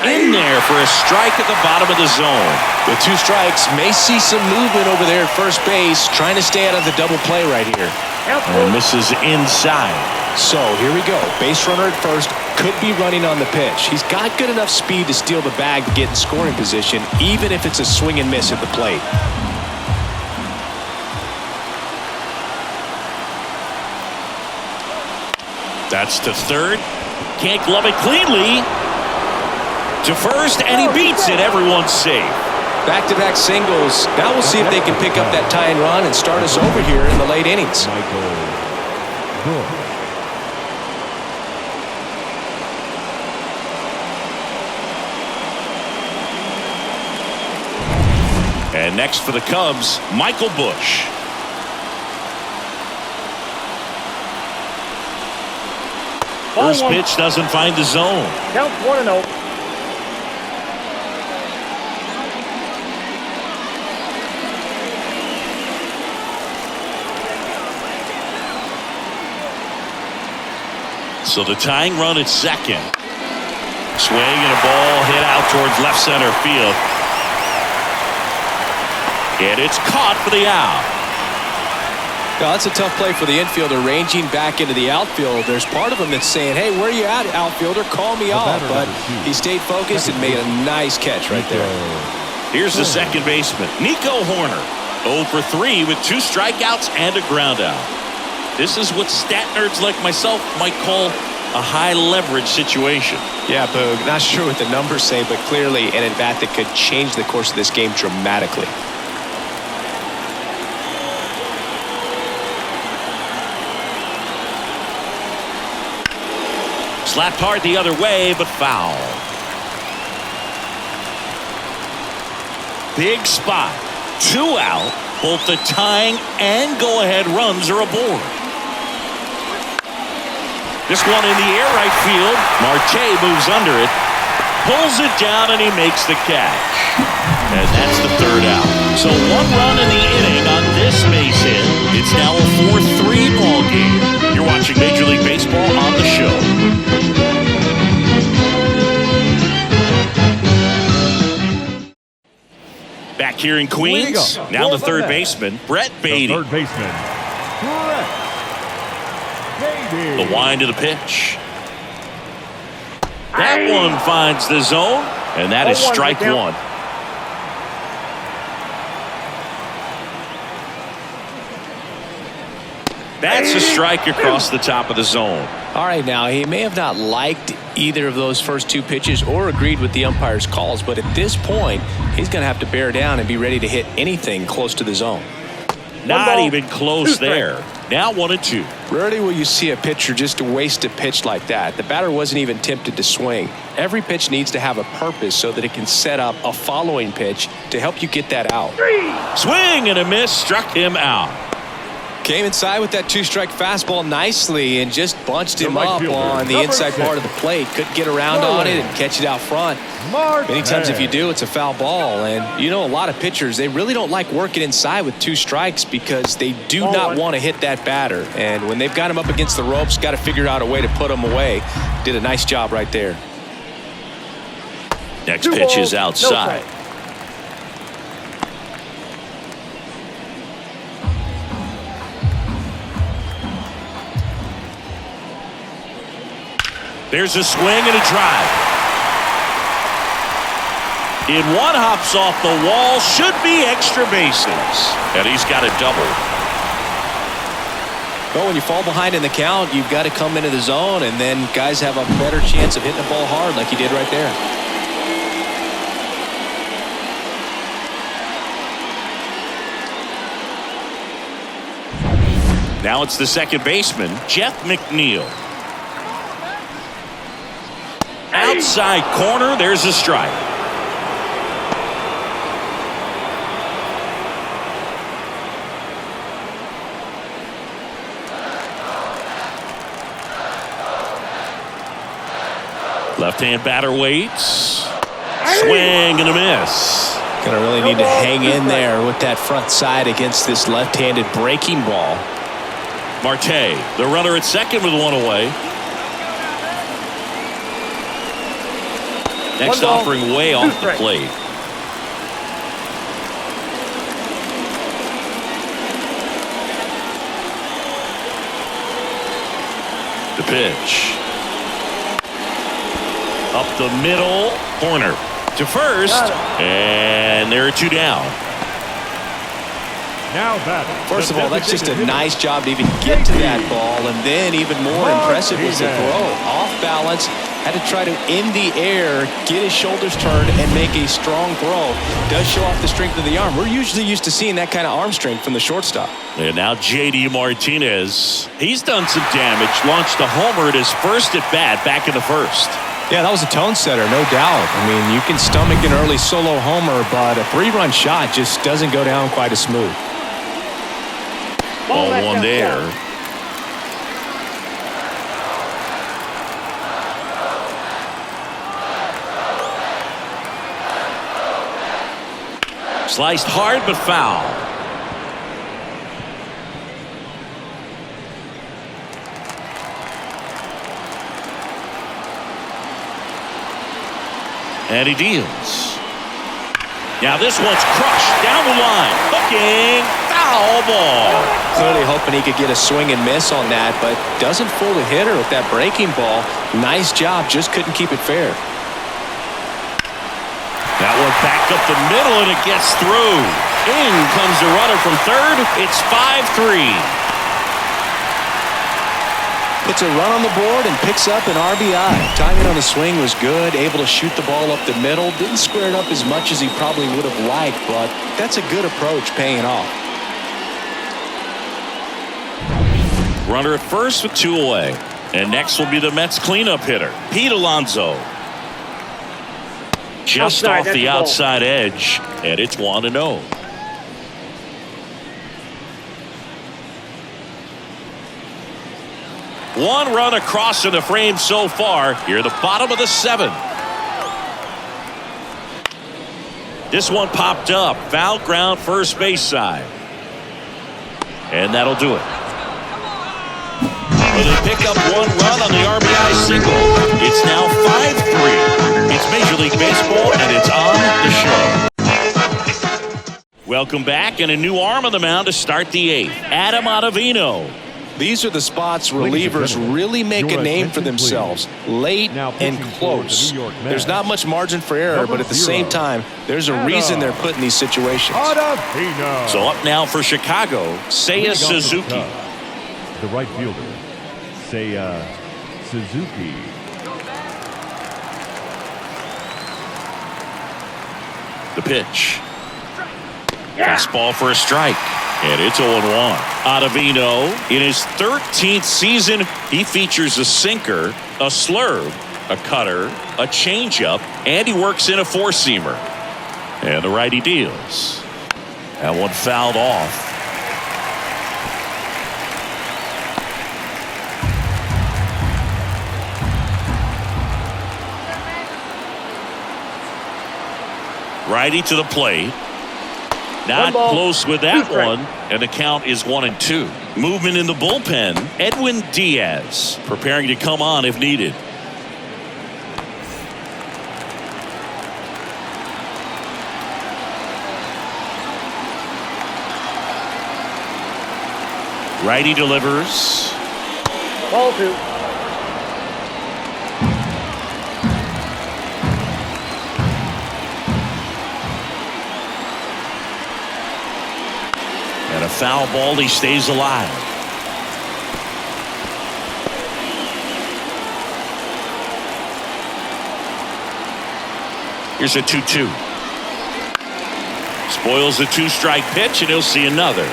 In there for a strike at the bottom of the zone. With 2 strikes, may see some movement over there at first base, trying to stay out of the double play right here. And misses inside. So here we go. Base runner at first, could be running on the pitch. He's got good enough speed to steal the bag to get in scoring position, even if it's a swing and miss at the plate. That's to third. Can't glove it cleanly. To first, and he beats it. Everyone's safe. Back-to-back singles. Now we'll see if they can pick up that tying run and start us over here in the late innings. And next for the Cubs, Michael Busch. First pitch doesn't find the zone. Count 1-0. So the tying run at second. Swing and a ball hit out towards left center field. And it's caught for the out. Now, that's a tough play for the infielder ranging back into the outfield. There's part of him that's saying, hey, where you at, outfielder? Call me off. But he stayed focused and made a nice catch right there. Here's the second baseman, Nico Horner. 0 for 3 with 2 strikeouts and a ground out. This is what stat nerds like myself might call a high-leverage situation. Yeah, Boog. Not sure what the numbers say, but clearly an at-bat that could change the course of this game dramatically. Slapped hard the other way, but foul. Big spot. 2 out. Both the tying and go-ahead runs are aboard. This one in the air right field. Marte moves under it. Pulls it down, and he makes the catch. And that's the third out. So 1 run in the inning on this base hit. It's now a 4-3 ball game. You're watching Major League Baseball on the show. Back here in Queens, now the third baseman, Brett Beatty. The third baseman, Brett Beatty. The wind of the pitch. That one finds the zone, and that is strike one. That's a strike across the top of the zone. All right, now he may have not liked either of those first 2 pitches or agreed with the umpire's calls, but at this point, he's going to have to bear down and be ready to hit anything close to the zone. Not even close there. Now 1-2. Rarely will you see a pitcher just waste a pitch like that. The batter wasn't even tempted to swing. Every pitch needs to have a purpose so that it can set up a following pitch to help you get that out. Swing and a miss, struck him out. Came inside with that 2-strike fastball nicely and just bunched him up on the inside part of the plate. Couldn't get around on it and catch it out front. Many times if you do, it's a foul ball. And you know, a lot of pitchers, they really don't like working inside with 2 strikes because they do not want to hit that batter. And when they've got him up against the ropes, got to figure out a way to put him away. Did a nice job right there. Next pitch is outside. There's a swing and a drive. In one, hops off the wall, should be extra bases. And he's got a double. Well, when you fall behind in the count, you've got to come into the zone, and then guys have a better chance of hitting the ball hard like he did right there. Now it's the second baseman, Jeff McNeil. Outside corner, there's a strike. Left-hand batter waits. Swing and a miss. Gonna really need to hang in there with that front side against this left-handed breaking ball. Marte, the runner at second with 1 away. Next offering way off the plate. The pitch. Up the middle, corner to first, and there are 2 down. Now batting. First of all, that's just a nice job to even get to that ball, and then even more impressive was the throw. Off balance, had to try to, in the air, get his shoulders turned and make a strong throw. Does show off the strength of the arm. We're usually used to seeing that kind of arm strength from the shortstop. And now J.D. Martinez. He's done some damage. Launched a homer at his first at bat back in the first. Yeah, that was a tone setter, no doubt. I mean, you can stomach an early solo homer, but a 3-run shot just doesn't go down quite as smooth. Ball 1 there. Sliced hard but foul. And he deals. Now this one's crushed down the line. Hooking, foul ball. Clearly hoping he could get a swing and miss on that, but doesn't fool the hitter with that breaking ball. Nice job, just couldn't keep it fair. That one back up the middle, and it gets through. In comes the runner from third. It's 5-3. Puts a run on the board and picks up an RBI. Timing on the swing was good, able to shoot the ball up the middle. Didn't square it up as much as he probably would have liked, but that's a good approach, paying off. Runner at first with 2 away. And next will be the Mets cleanup hitter, Pete Alonso. Just off the outside edge, and it's 1-0. One run across in the frame so far. Here at the bottom of the 7th. This one popped up. Foul ground, first base side. And that'll do it. Well, they pick up one run on the RBI single. It's now 5-3. It's Major League Baseball, and it's on the show. Welcome back, and a new arm on the mound to start the eighth. Adam Ottavino. These are the spots relievers really make a name for themselves. Late and close. There's not much margin for error, but at the same time, there's a reason they're put in these situations. So up now for Chicago, Seiya Suzuki. The right fielder, Seiya Suzuki. The pitch. Fastball for a strike. And it's 0-1. Ottavino, in his 13th season, he features a sinker, a slurve, a cutter, a changeup, and he works in a four-seamer. And the righty deals. That one fouled off. Righty to the plate. Not close with that one, and the count is 1-2. Movement in the bullpen. Edwin Diaz preparing to come on if needed. Righty delivers. Ball two. And a foul ball, he stays alive. Here's a 2-2. Spoils the two-strike pitch, and he'll see another.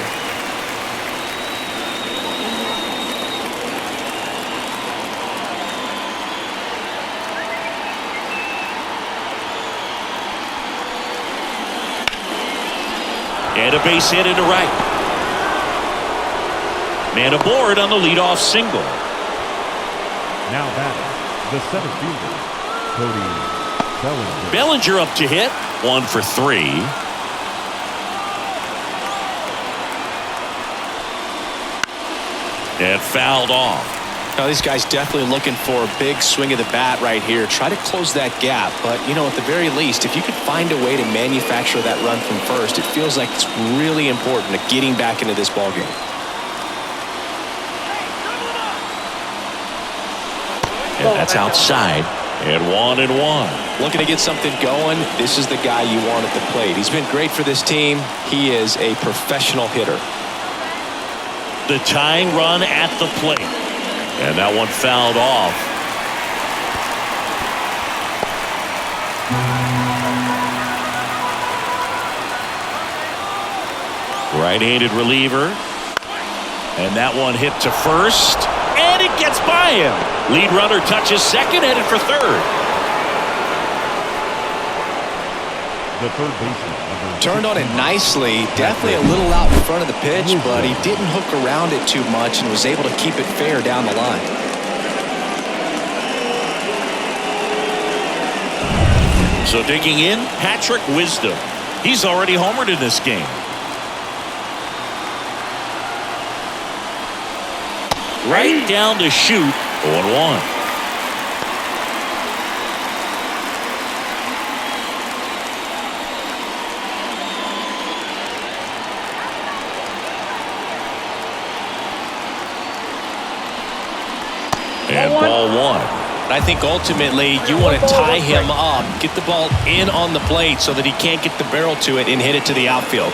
And a base hit into right. Man aboard on the leadoff single. Now batting, the center fielder, Cody Bellinger. Bellinger up to hit. 1 for 3. And fouled off. Now, these guys definitely looking for a big swing of the bat right here. Try to close that gap. But, you know, at the very least, if you could find a way to manufacture that run from first, it feels like it's really important to getting back into this ballgame. And that's outside. And 1-1. Looking to get something going. This is the guy you want at the plate. He's been great for this team. He is a professional hitter. The tying run at the plate. And that one fouled off. Right-handed reliever. And that one hit to first. And it gets by him. Lead runner touches second, headed for third. The third baseman. Turned on it nicely. Definitely a little out in front of the pitch, but he didn't hook around it too much and was able to keep it fair down the line. So digging in, Patrick Wisdom. He's already homered in this game. Right down to shoot. 0-1. And ball one. I think ultimately you want to tie him up, get the ball in on the plate so that he can't get the barrel to it and hit it to the outfield.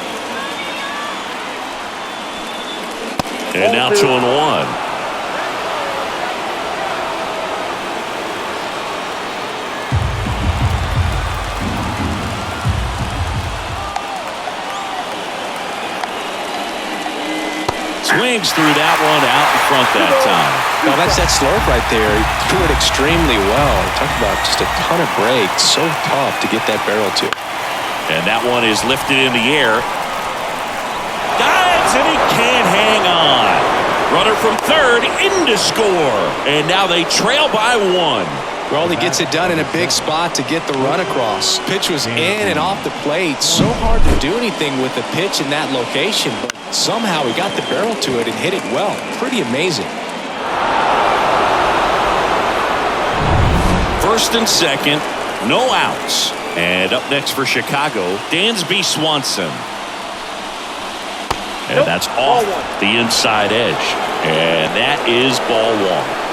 And now 2-1. Swings through that one out in front that time. Well, that's that slurve right there. He threw it extremely well. Talk about just a ton of break. So tough to get that barrel to. And that one is lifted in the air. Dives, and he can't hang on. Runner from third in to score. And now they trail by 1. Well, he gets it done in a big spot to get the run across. Pitch was in and off the plate. So hard to do anything with the pitch in that location, but somehow he got the barrel to it and hit it well. Pretty amazing. First and second, no outs. And up next for Chicago, Dansby Swanson. And that's off the inside edge. And that is ball one.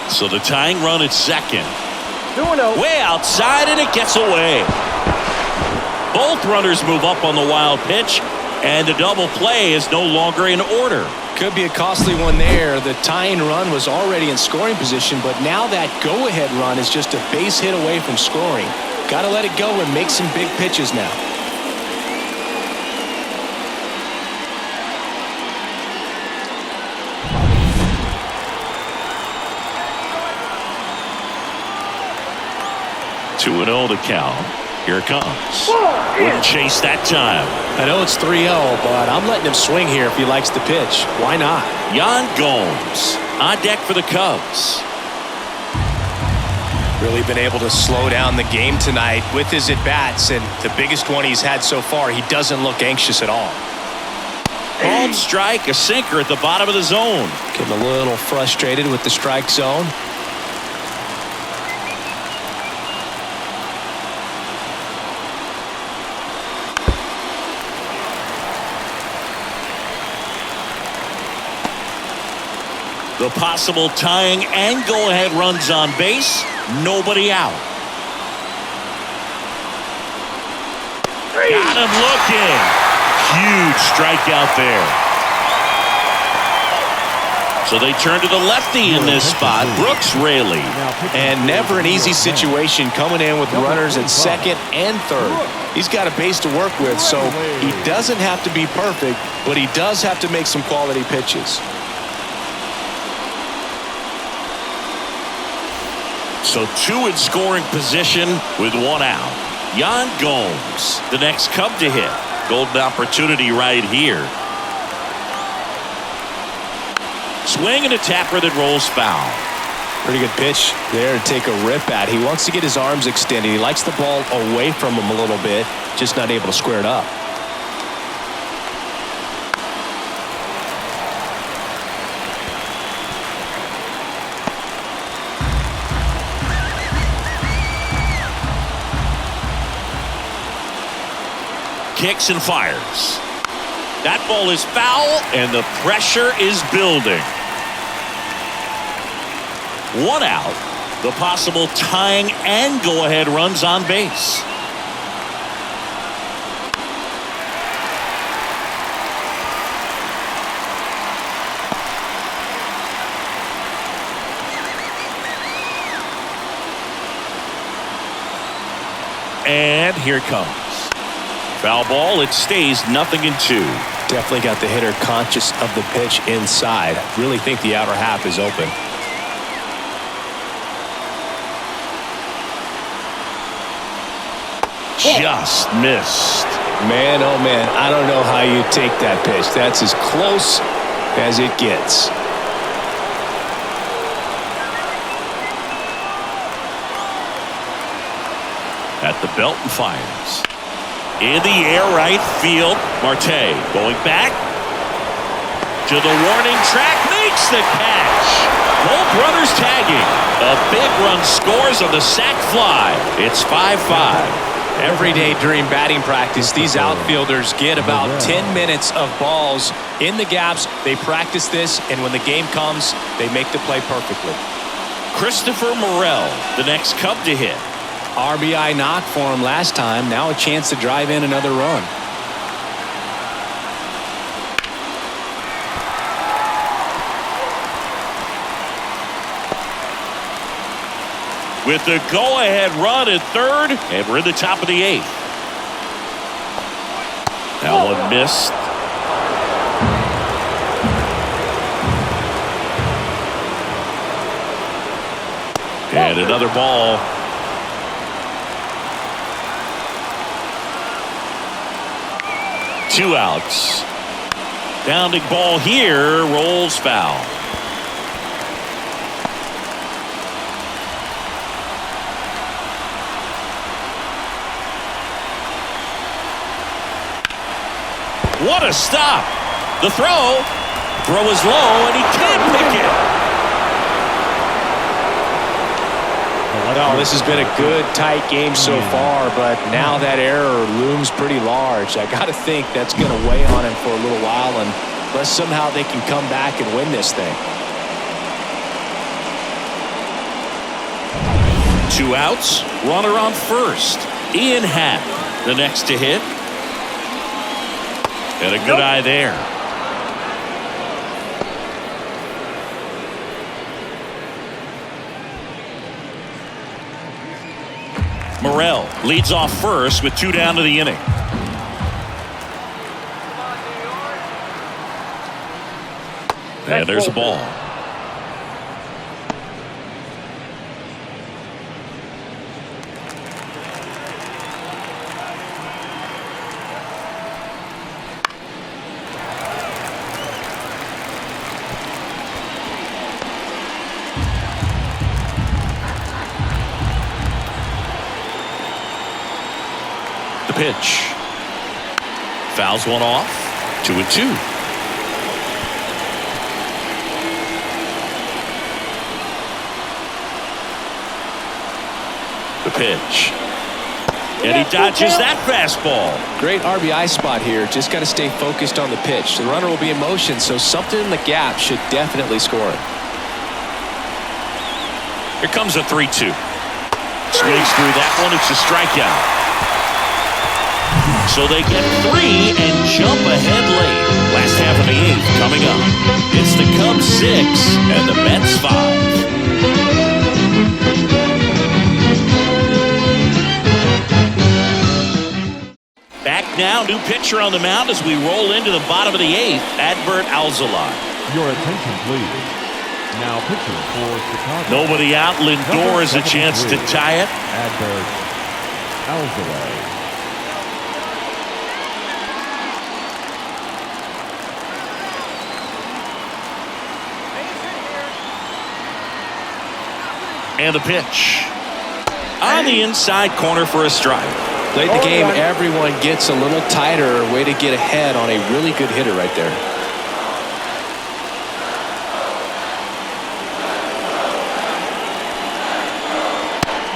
So the tying run at second. 2-0. Way outside, and it gets away. Both runners move up on the wild pitch, and the double play is no longer in order. Could be a costly one there. The tying run was already in scoring position, but now that go-ahead run is just a base hit away from scoring. Got to let it go and make some big pitches now. Two and 0 to count. Here it comes. Wouldn't chase that time. I know it's 3-0, but I'm letting him swing here if he likes the pitch. Why not? Yan Gomes on deck for the Cubs. Really been able to slow down the game tonight with his at-bats, and the biggest one he's had so far, he doesn't look anxious at all. Called strike, a sinker at the bottom of the zone. Getting a little frustrated with the strike zone. The possible tying and go-ahead runs on base. Nobody out. Got him looking. Huge strikeout there. So they turn to the lefty in this spot, Brooks Raley. And never an easy situation coming in with runners at second and third. He's got a base to work with, so he doesn't have to be perfect, but he does have to make some quality pitches. So two in scoring position with one out. Yan Gomes, the next Cub to hit. Golden opportunity right here. Swing and a tapper that rolls foul. Pretty good pitch there to take a rip at. He wants to get his arms extended. He likes the ball away from him a little bit, just not able to square it up. Kicks and fires. That ball is foul, and the pressure is building. One out. The possible tying and go-ahead runs on base. And here it comes. Foul ball, it stays 0-2. Definitely got the hitter conscious of the pitch inside. Really think the outer half is open. Just missed. Man, oh man, I don't know how you take that pitch. That's as close as it gets. At the belt and fires. In the air, right field. Marte going back to the warning track, makes the catch. Both runners tagging. A big run scores on the sac fly. It's 5-5. Every day during batting practice, these outfielders get about 10 minutes of balls in the gaps. They practice this, and when the game comes, they make the play perfectly. Christopher Morel, the next Cub to hit. RBI knock for him last time. Now a chance to drive in another run. With the go-ahead run at third, and we're in the top of the eighth. That one missed. And another ball. 2 outs. Pounding ball here, rolls foul. What a stop. The throw is low, and he can't pick it. Well, this has been a good, tight game so far, but now that error looms pretty large. I got to think that's going to weigh on him for a little while, unless somehow they can come back and win this thing. 2 outs, runner on first. Ian Happ, the next to hit. And a good eye there. Morrell leads off first with 2 down to the inning. And there's a ball. Pitch. Fouls one off. 2-2. The pitch. And he dodges that fastball. Great RBI spot here. Just got to stay focused on the pitch. The runner will be in motion, so something in the gap should definitely score it. Here comes a 3-2. Swings through that one. It's a strikeout. So they get 3 and jump ahead late. Last half of the 8th coming up. It's the Cubs 6 and the Mets 5. Back now, new pitcher on the mound as we roll into the bottom of the 8th. Adbert Alzolay. Your attention, please. Now pitching for Chicago. Nobody out. Lindor has a chance to tie it. Adbert Alzolay. And the pitch. On the inside corner for a strike. Late in the game, everyone gets a little tighter. Way to get ahead on a really good hitter right there.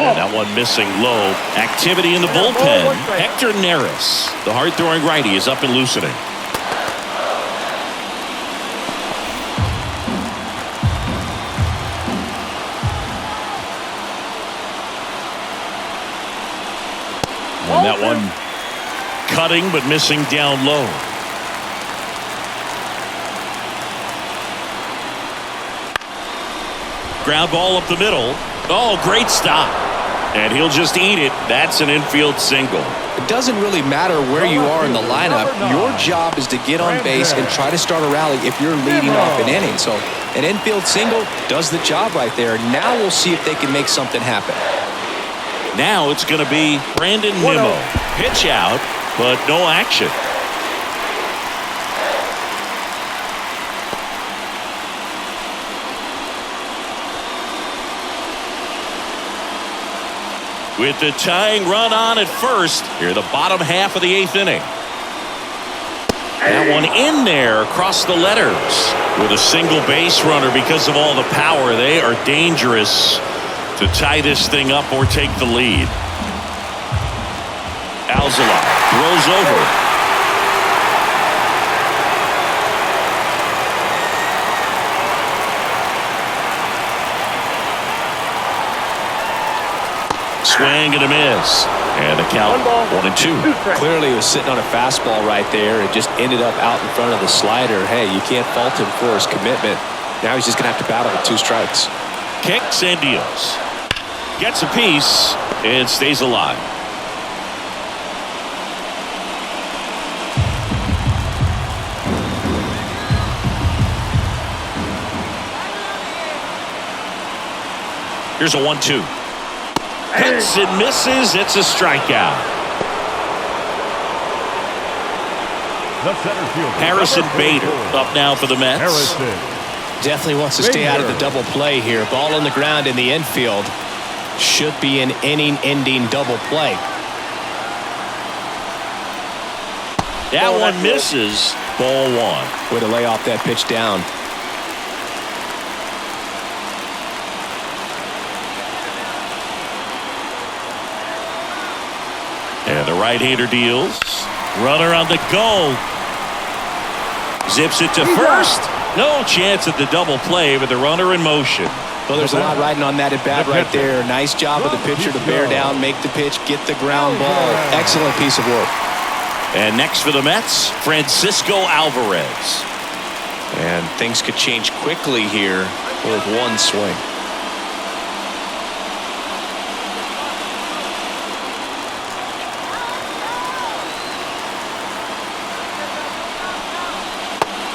And that one missing low. Activity in the bullpen. Hector Neris, the hard-throwing righty, is up and loosening. And that one cutting but missing down low. Ground ball up the middle. Oh, great stop. And he'll just eat it. That's an infield single. It doesn't really matter where you are in the lineup. Your job is to get on base and try to start a rally if you're leading off an inning. So an infield single does the job right there. Now we'll see if they can make something happen. Now it's going to be Brandon Nimmo. Pitch out, but no action. With the tying run on at first, here the bottom half of the 8th inning. That one in there across the letters. With a single base runner because of all the power, they are dangerous to tie this thing up or take the lead. Alzolay throws over. Swing and a miss. And the count 1-2. Clearly he was sitting on a fastball right there. It just ended up out in front of the slider. Hey, you can't fault him for his commitment. Now he's just going to have to battle with 2 strikes. Kicks and deals. Gets a piece and stays alive. Here's a 1-2. Hits and misses. It's a strikeout. The center fielder. Harrison Bader up now for the Mets. Harrison. Definitely wants to stay out of the double play here. Ball on the ground in the infield. Should be an inning-ending double play. That one misses. Ball one. Way to lay off that pitch down. And the right-hander deals. Runner on the go. Zips it to first. No chance at the double play with the runner in motion. Well, there's a lot riding on that at bat right there. Nice job of the pitcher to bear down, make the pitch, get the ground ball. Excellent piece of work. And next for the Mets, Francisco Alvarez. And things could change quickly here with one swing.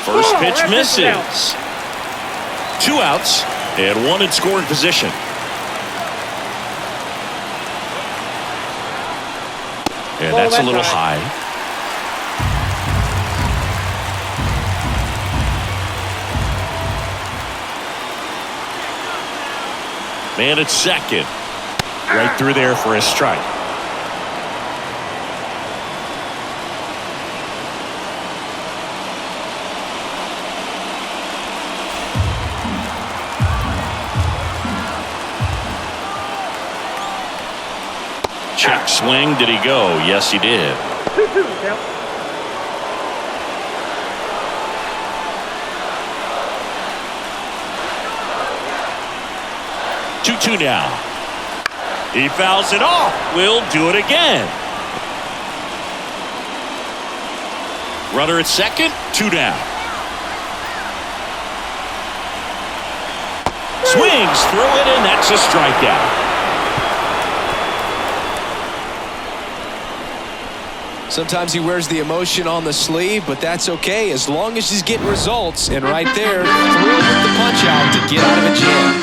First pitch misses. 2 outs and 1 in scoring position. And that's a little high. Man at second. Right through there for a strike. Check swing. Did he go? Yes, he did. 2-2 count. Two now. He fouls it off. We'll do it again. Runner at second. 2 down. Swings through it, and that's a strikeout. Sometimes he wears the emotion on the sleeve, but that's okay as long as he's getting results. And right there, thrilled with the punch out to get out of a jam.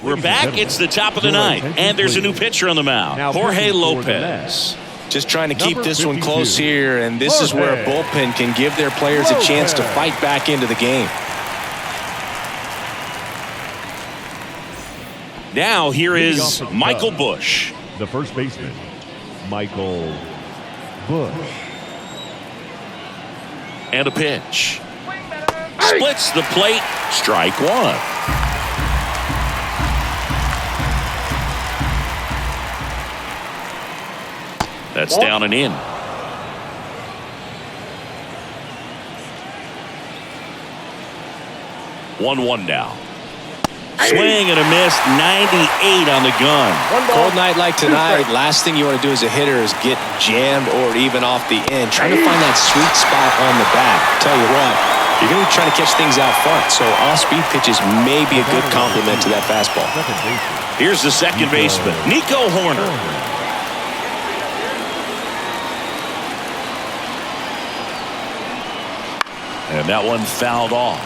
We're back. It's the top of the ninth, and there's a new pitcher on the mound, Jorge Lopez. Just trying to keep this one close here, and this is where a bullpen can give their players a chance to fight back into the game. Now here is Michael Busch. The first baseman, Michael Busch. And a pitch. Splits the plate. Strike one. That's down and in. 1-1 now. Swing and a miss. 98 on the gun. Cold night like tonight, last thing you want to do as a hitter is get jammed or even off the end. Trying to find that sweet spot on the bat. Tell you what, you're going to be trying to catch things out front, so off-speed pitches may be a good complement to that fastball. Here's the second baseman, Nico Horner. And that one fouled off.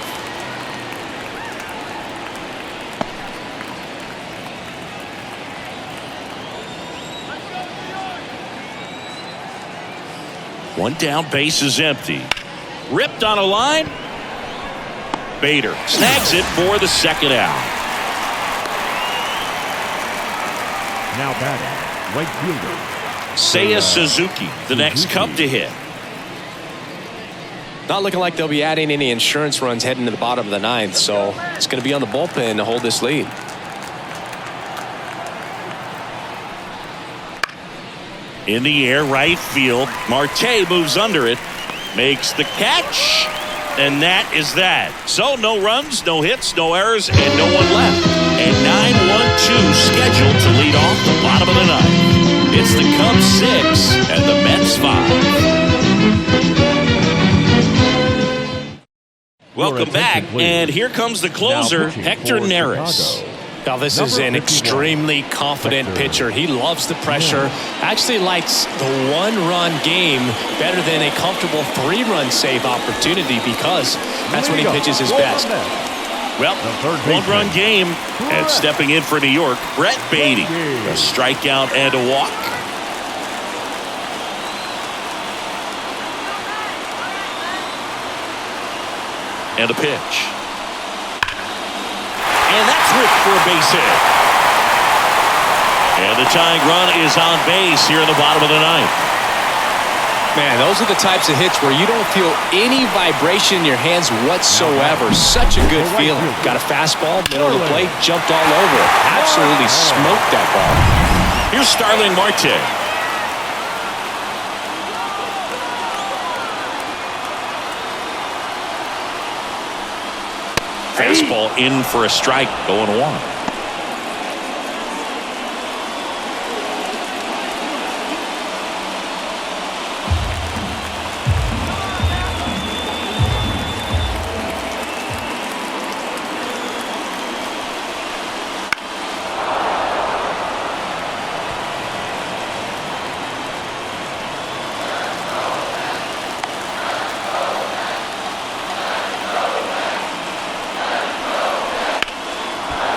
One down, base is empty. Ripped on a line. Bader snags it for the second out. Now batting, right fielder, Seiya Suzuki, the next Cub to hit. Not looking like they'll be adding any insurance runs heading to the bottom of the ninth, so it's going to be on the bullpen to hold this lead. In the air, right field. Marte moves under it, makes the catch, and that is that. So no runs, no hits, no errors, and no one left. And 9-1-2 scheduled to lead off the bottom of the ninth. It's the Cubs 6 and the Mets 5. Welcome back, and here comes the closer, Hector Neris. Now, this is an extremely confident pitcher. He loves the pressure. Actually likes the one-run game better than a comfortable 3-run save opportunity because that's when he pitches his best. Well, one-run game, and stepping in for New York, Brett Beatty. A strikeout and a walk. And a pitch. And that's ripped for a base hit. And the tying run is on base here in the bottom of the ninth. Man, those are the types of hits where you don't feel any vibration in your hands whatsoever. Such a good feeling. Got a fastball, middle of the plate, jumped all over it. Absolutely smoked that ball. Here's Starling Marte. Fastball in for a strike, 0-1.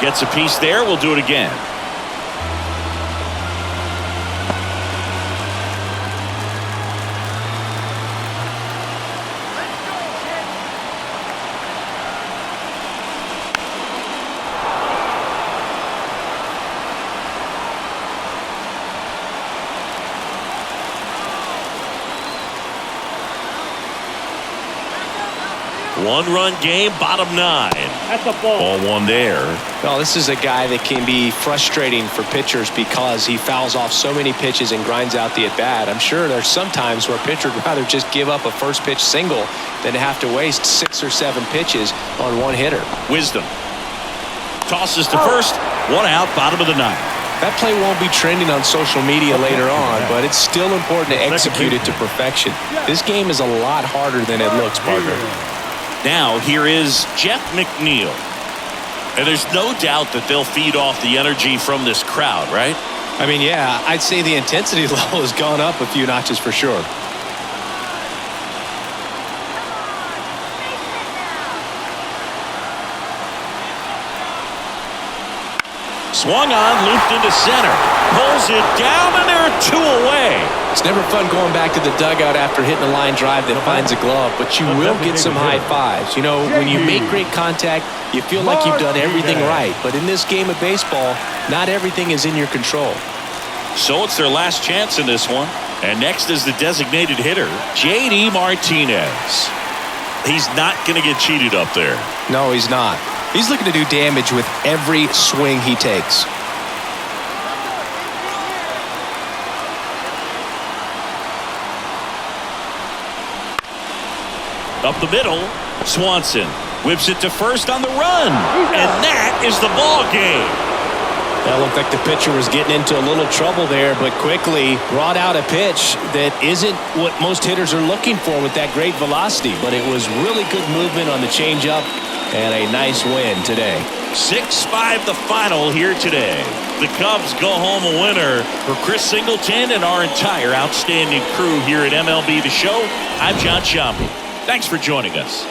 Gets a piece there. We'll do it again. One-run game, bottom 9. That's a ball. Ball 1 there. Well, this is a guy that can be frustrating for pitchers because he fouls off so many pitches and grinds out the at-bat. I'm sure there's some times where a pitcher would rather just give up a first-pitch single than to have to waste 6 or 7 pitches on one hitter. Wisdom. Tosses to first. 1 out, bottom of the 9th. That play won't be trending on social media later on, but it's still important to execute it to perfection. This game is a lot harder than it looks, partner. Now, here is Jeff McNeil. And there's no doubt that they'll feed off the energy from this crowd, right? I mean, yeah, I'd say the intensity level has gone up a few notches for sure. Swung on, looped into center. Pulls it down, and there are 2 away. It's never fun going back to the dugout after hitting a line drive that finds a glove, but you will get some high fives. You know, when you make great contact, you feel like you've done everything right. But in this game of baseball, not everything is in your control. So it's their last chance in this one. And next is the designated hitter, J.D. Martinez. He's not going to get cheated up there. No, he's not. He's looking to do damage with every swing he takes. Up the middle, Swanson whips it to first on the run. And that is the ball game. That looked like the pitcher was getting into a little trouble there, but quickly brought out a pitch that isn't what most hitters are looking for with that great velocity. But it was really good movement on the changeup and a nice win today. 6-5 the final here today. The Cubs go home a winner. For Chris Singleton and our entire outstanding crew here at MLB The Show, I'm John Sciambi. Thanks for joining us.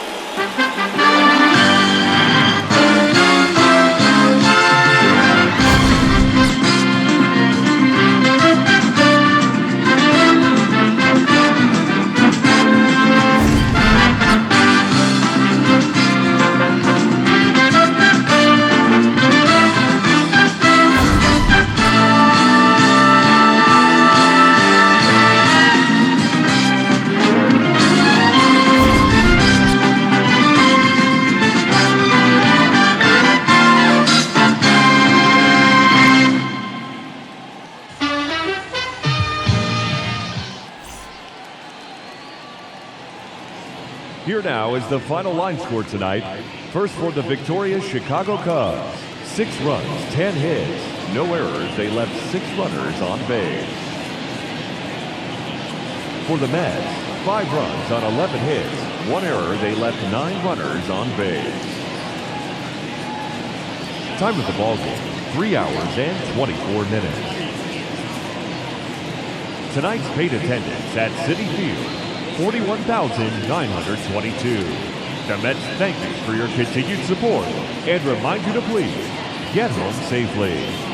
Here now is the final line score tonight. First for the victorious Chicago Cubs. 6 runs, 10 hits, no errors. They left 6 runners on base. For the Mets, 5 runs on 11 hits, 1 error. They left 9 runners on base. Time of the ball game, 3 hours and 24 minutes. Tonight's paid attendance at Citi Field, 41,922. The Mets thank you for your continued support and remind you to please get home safely.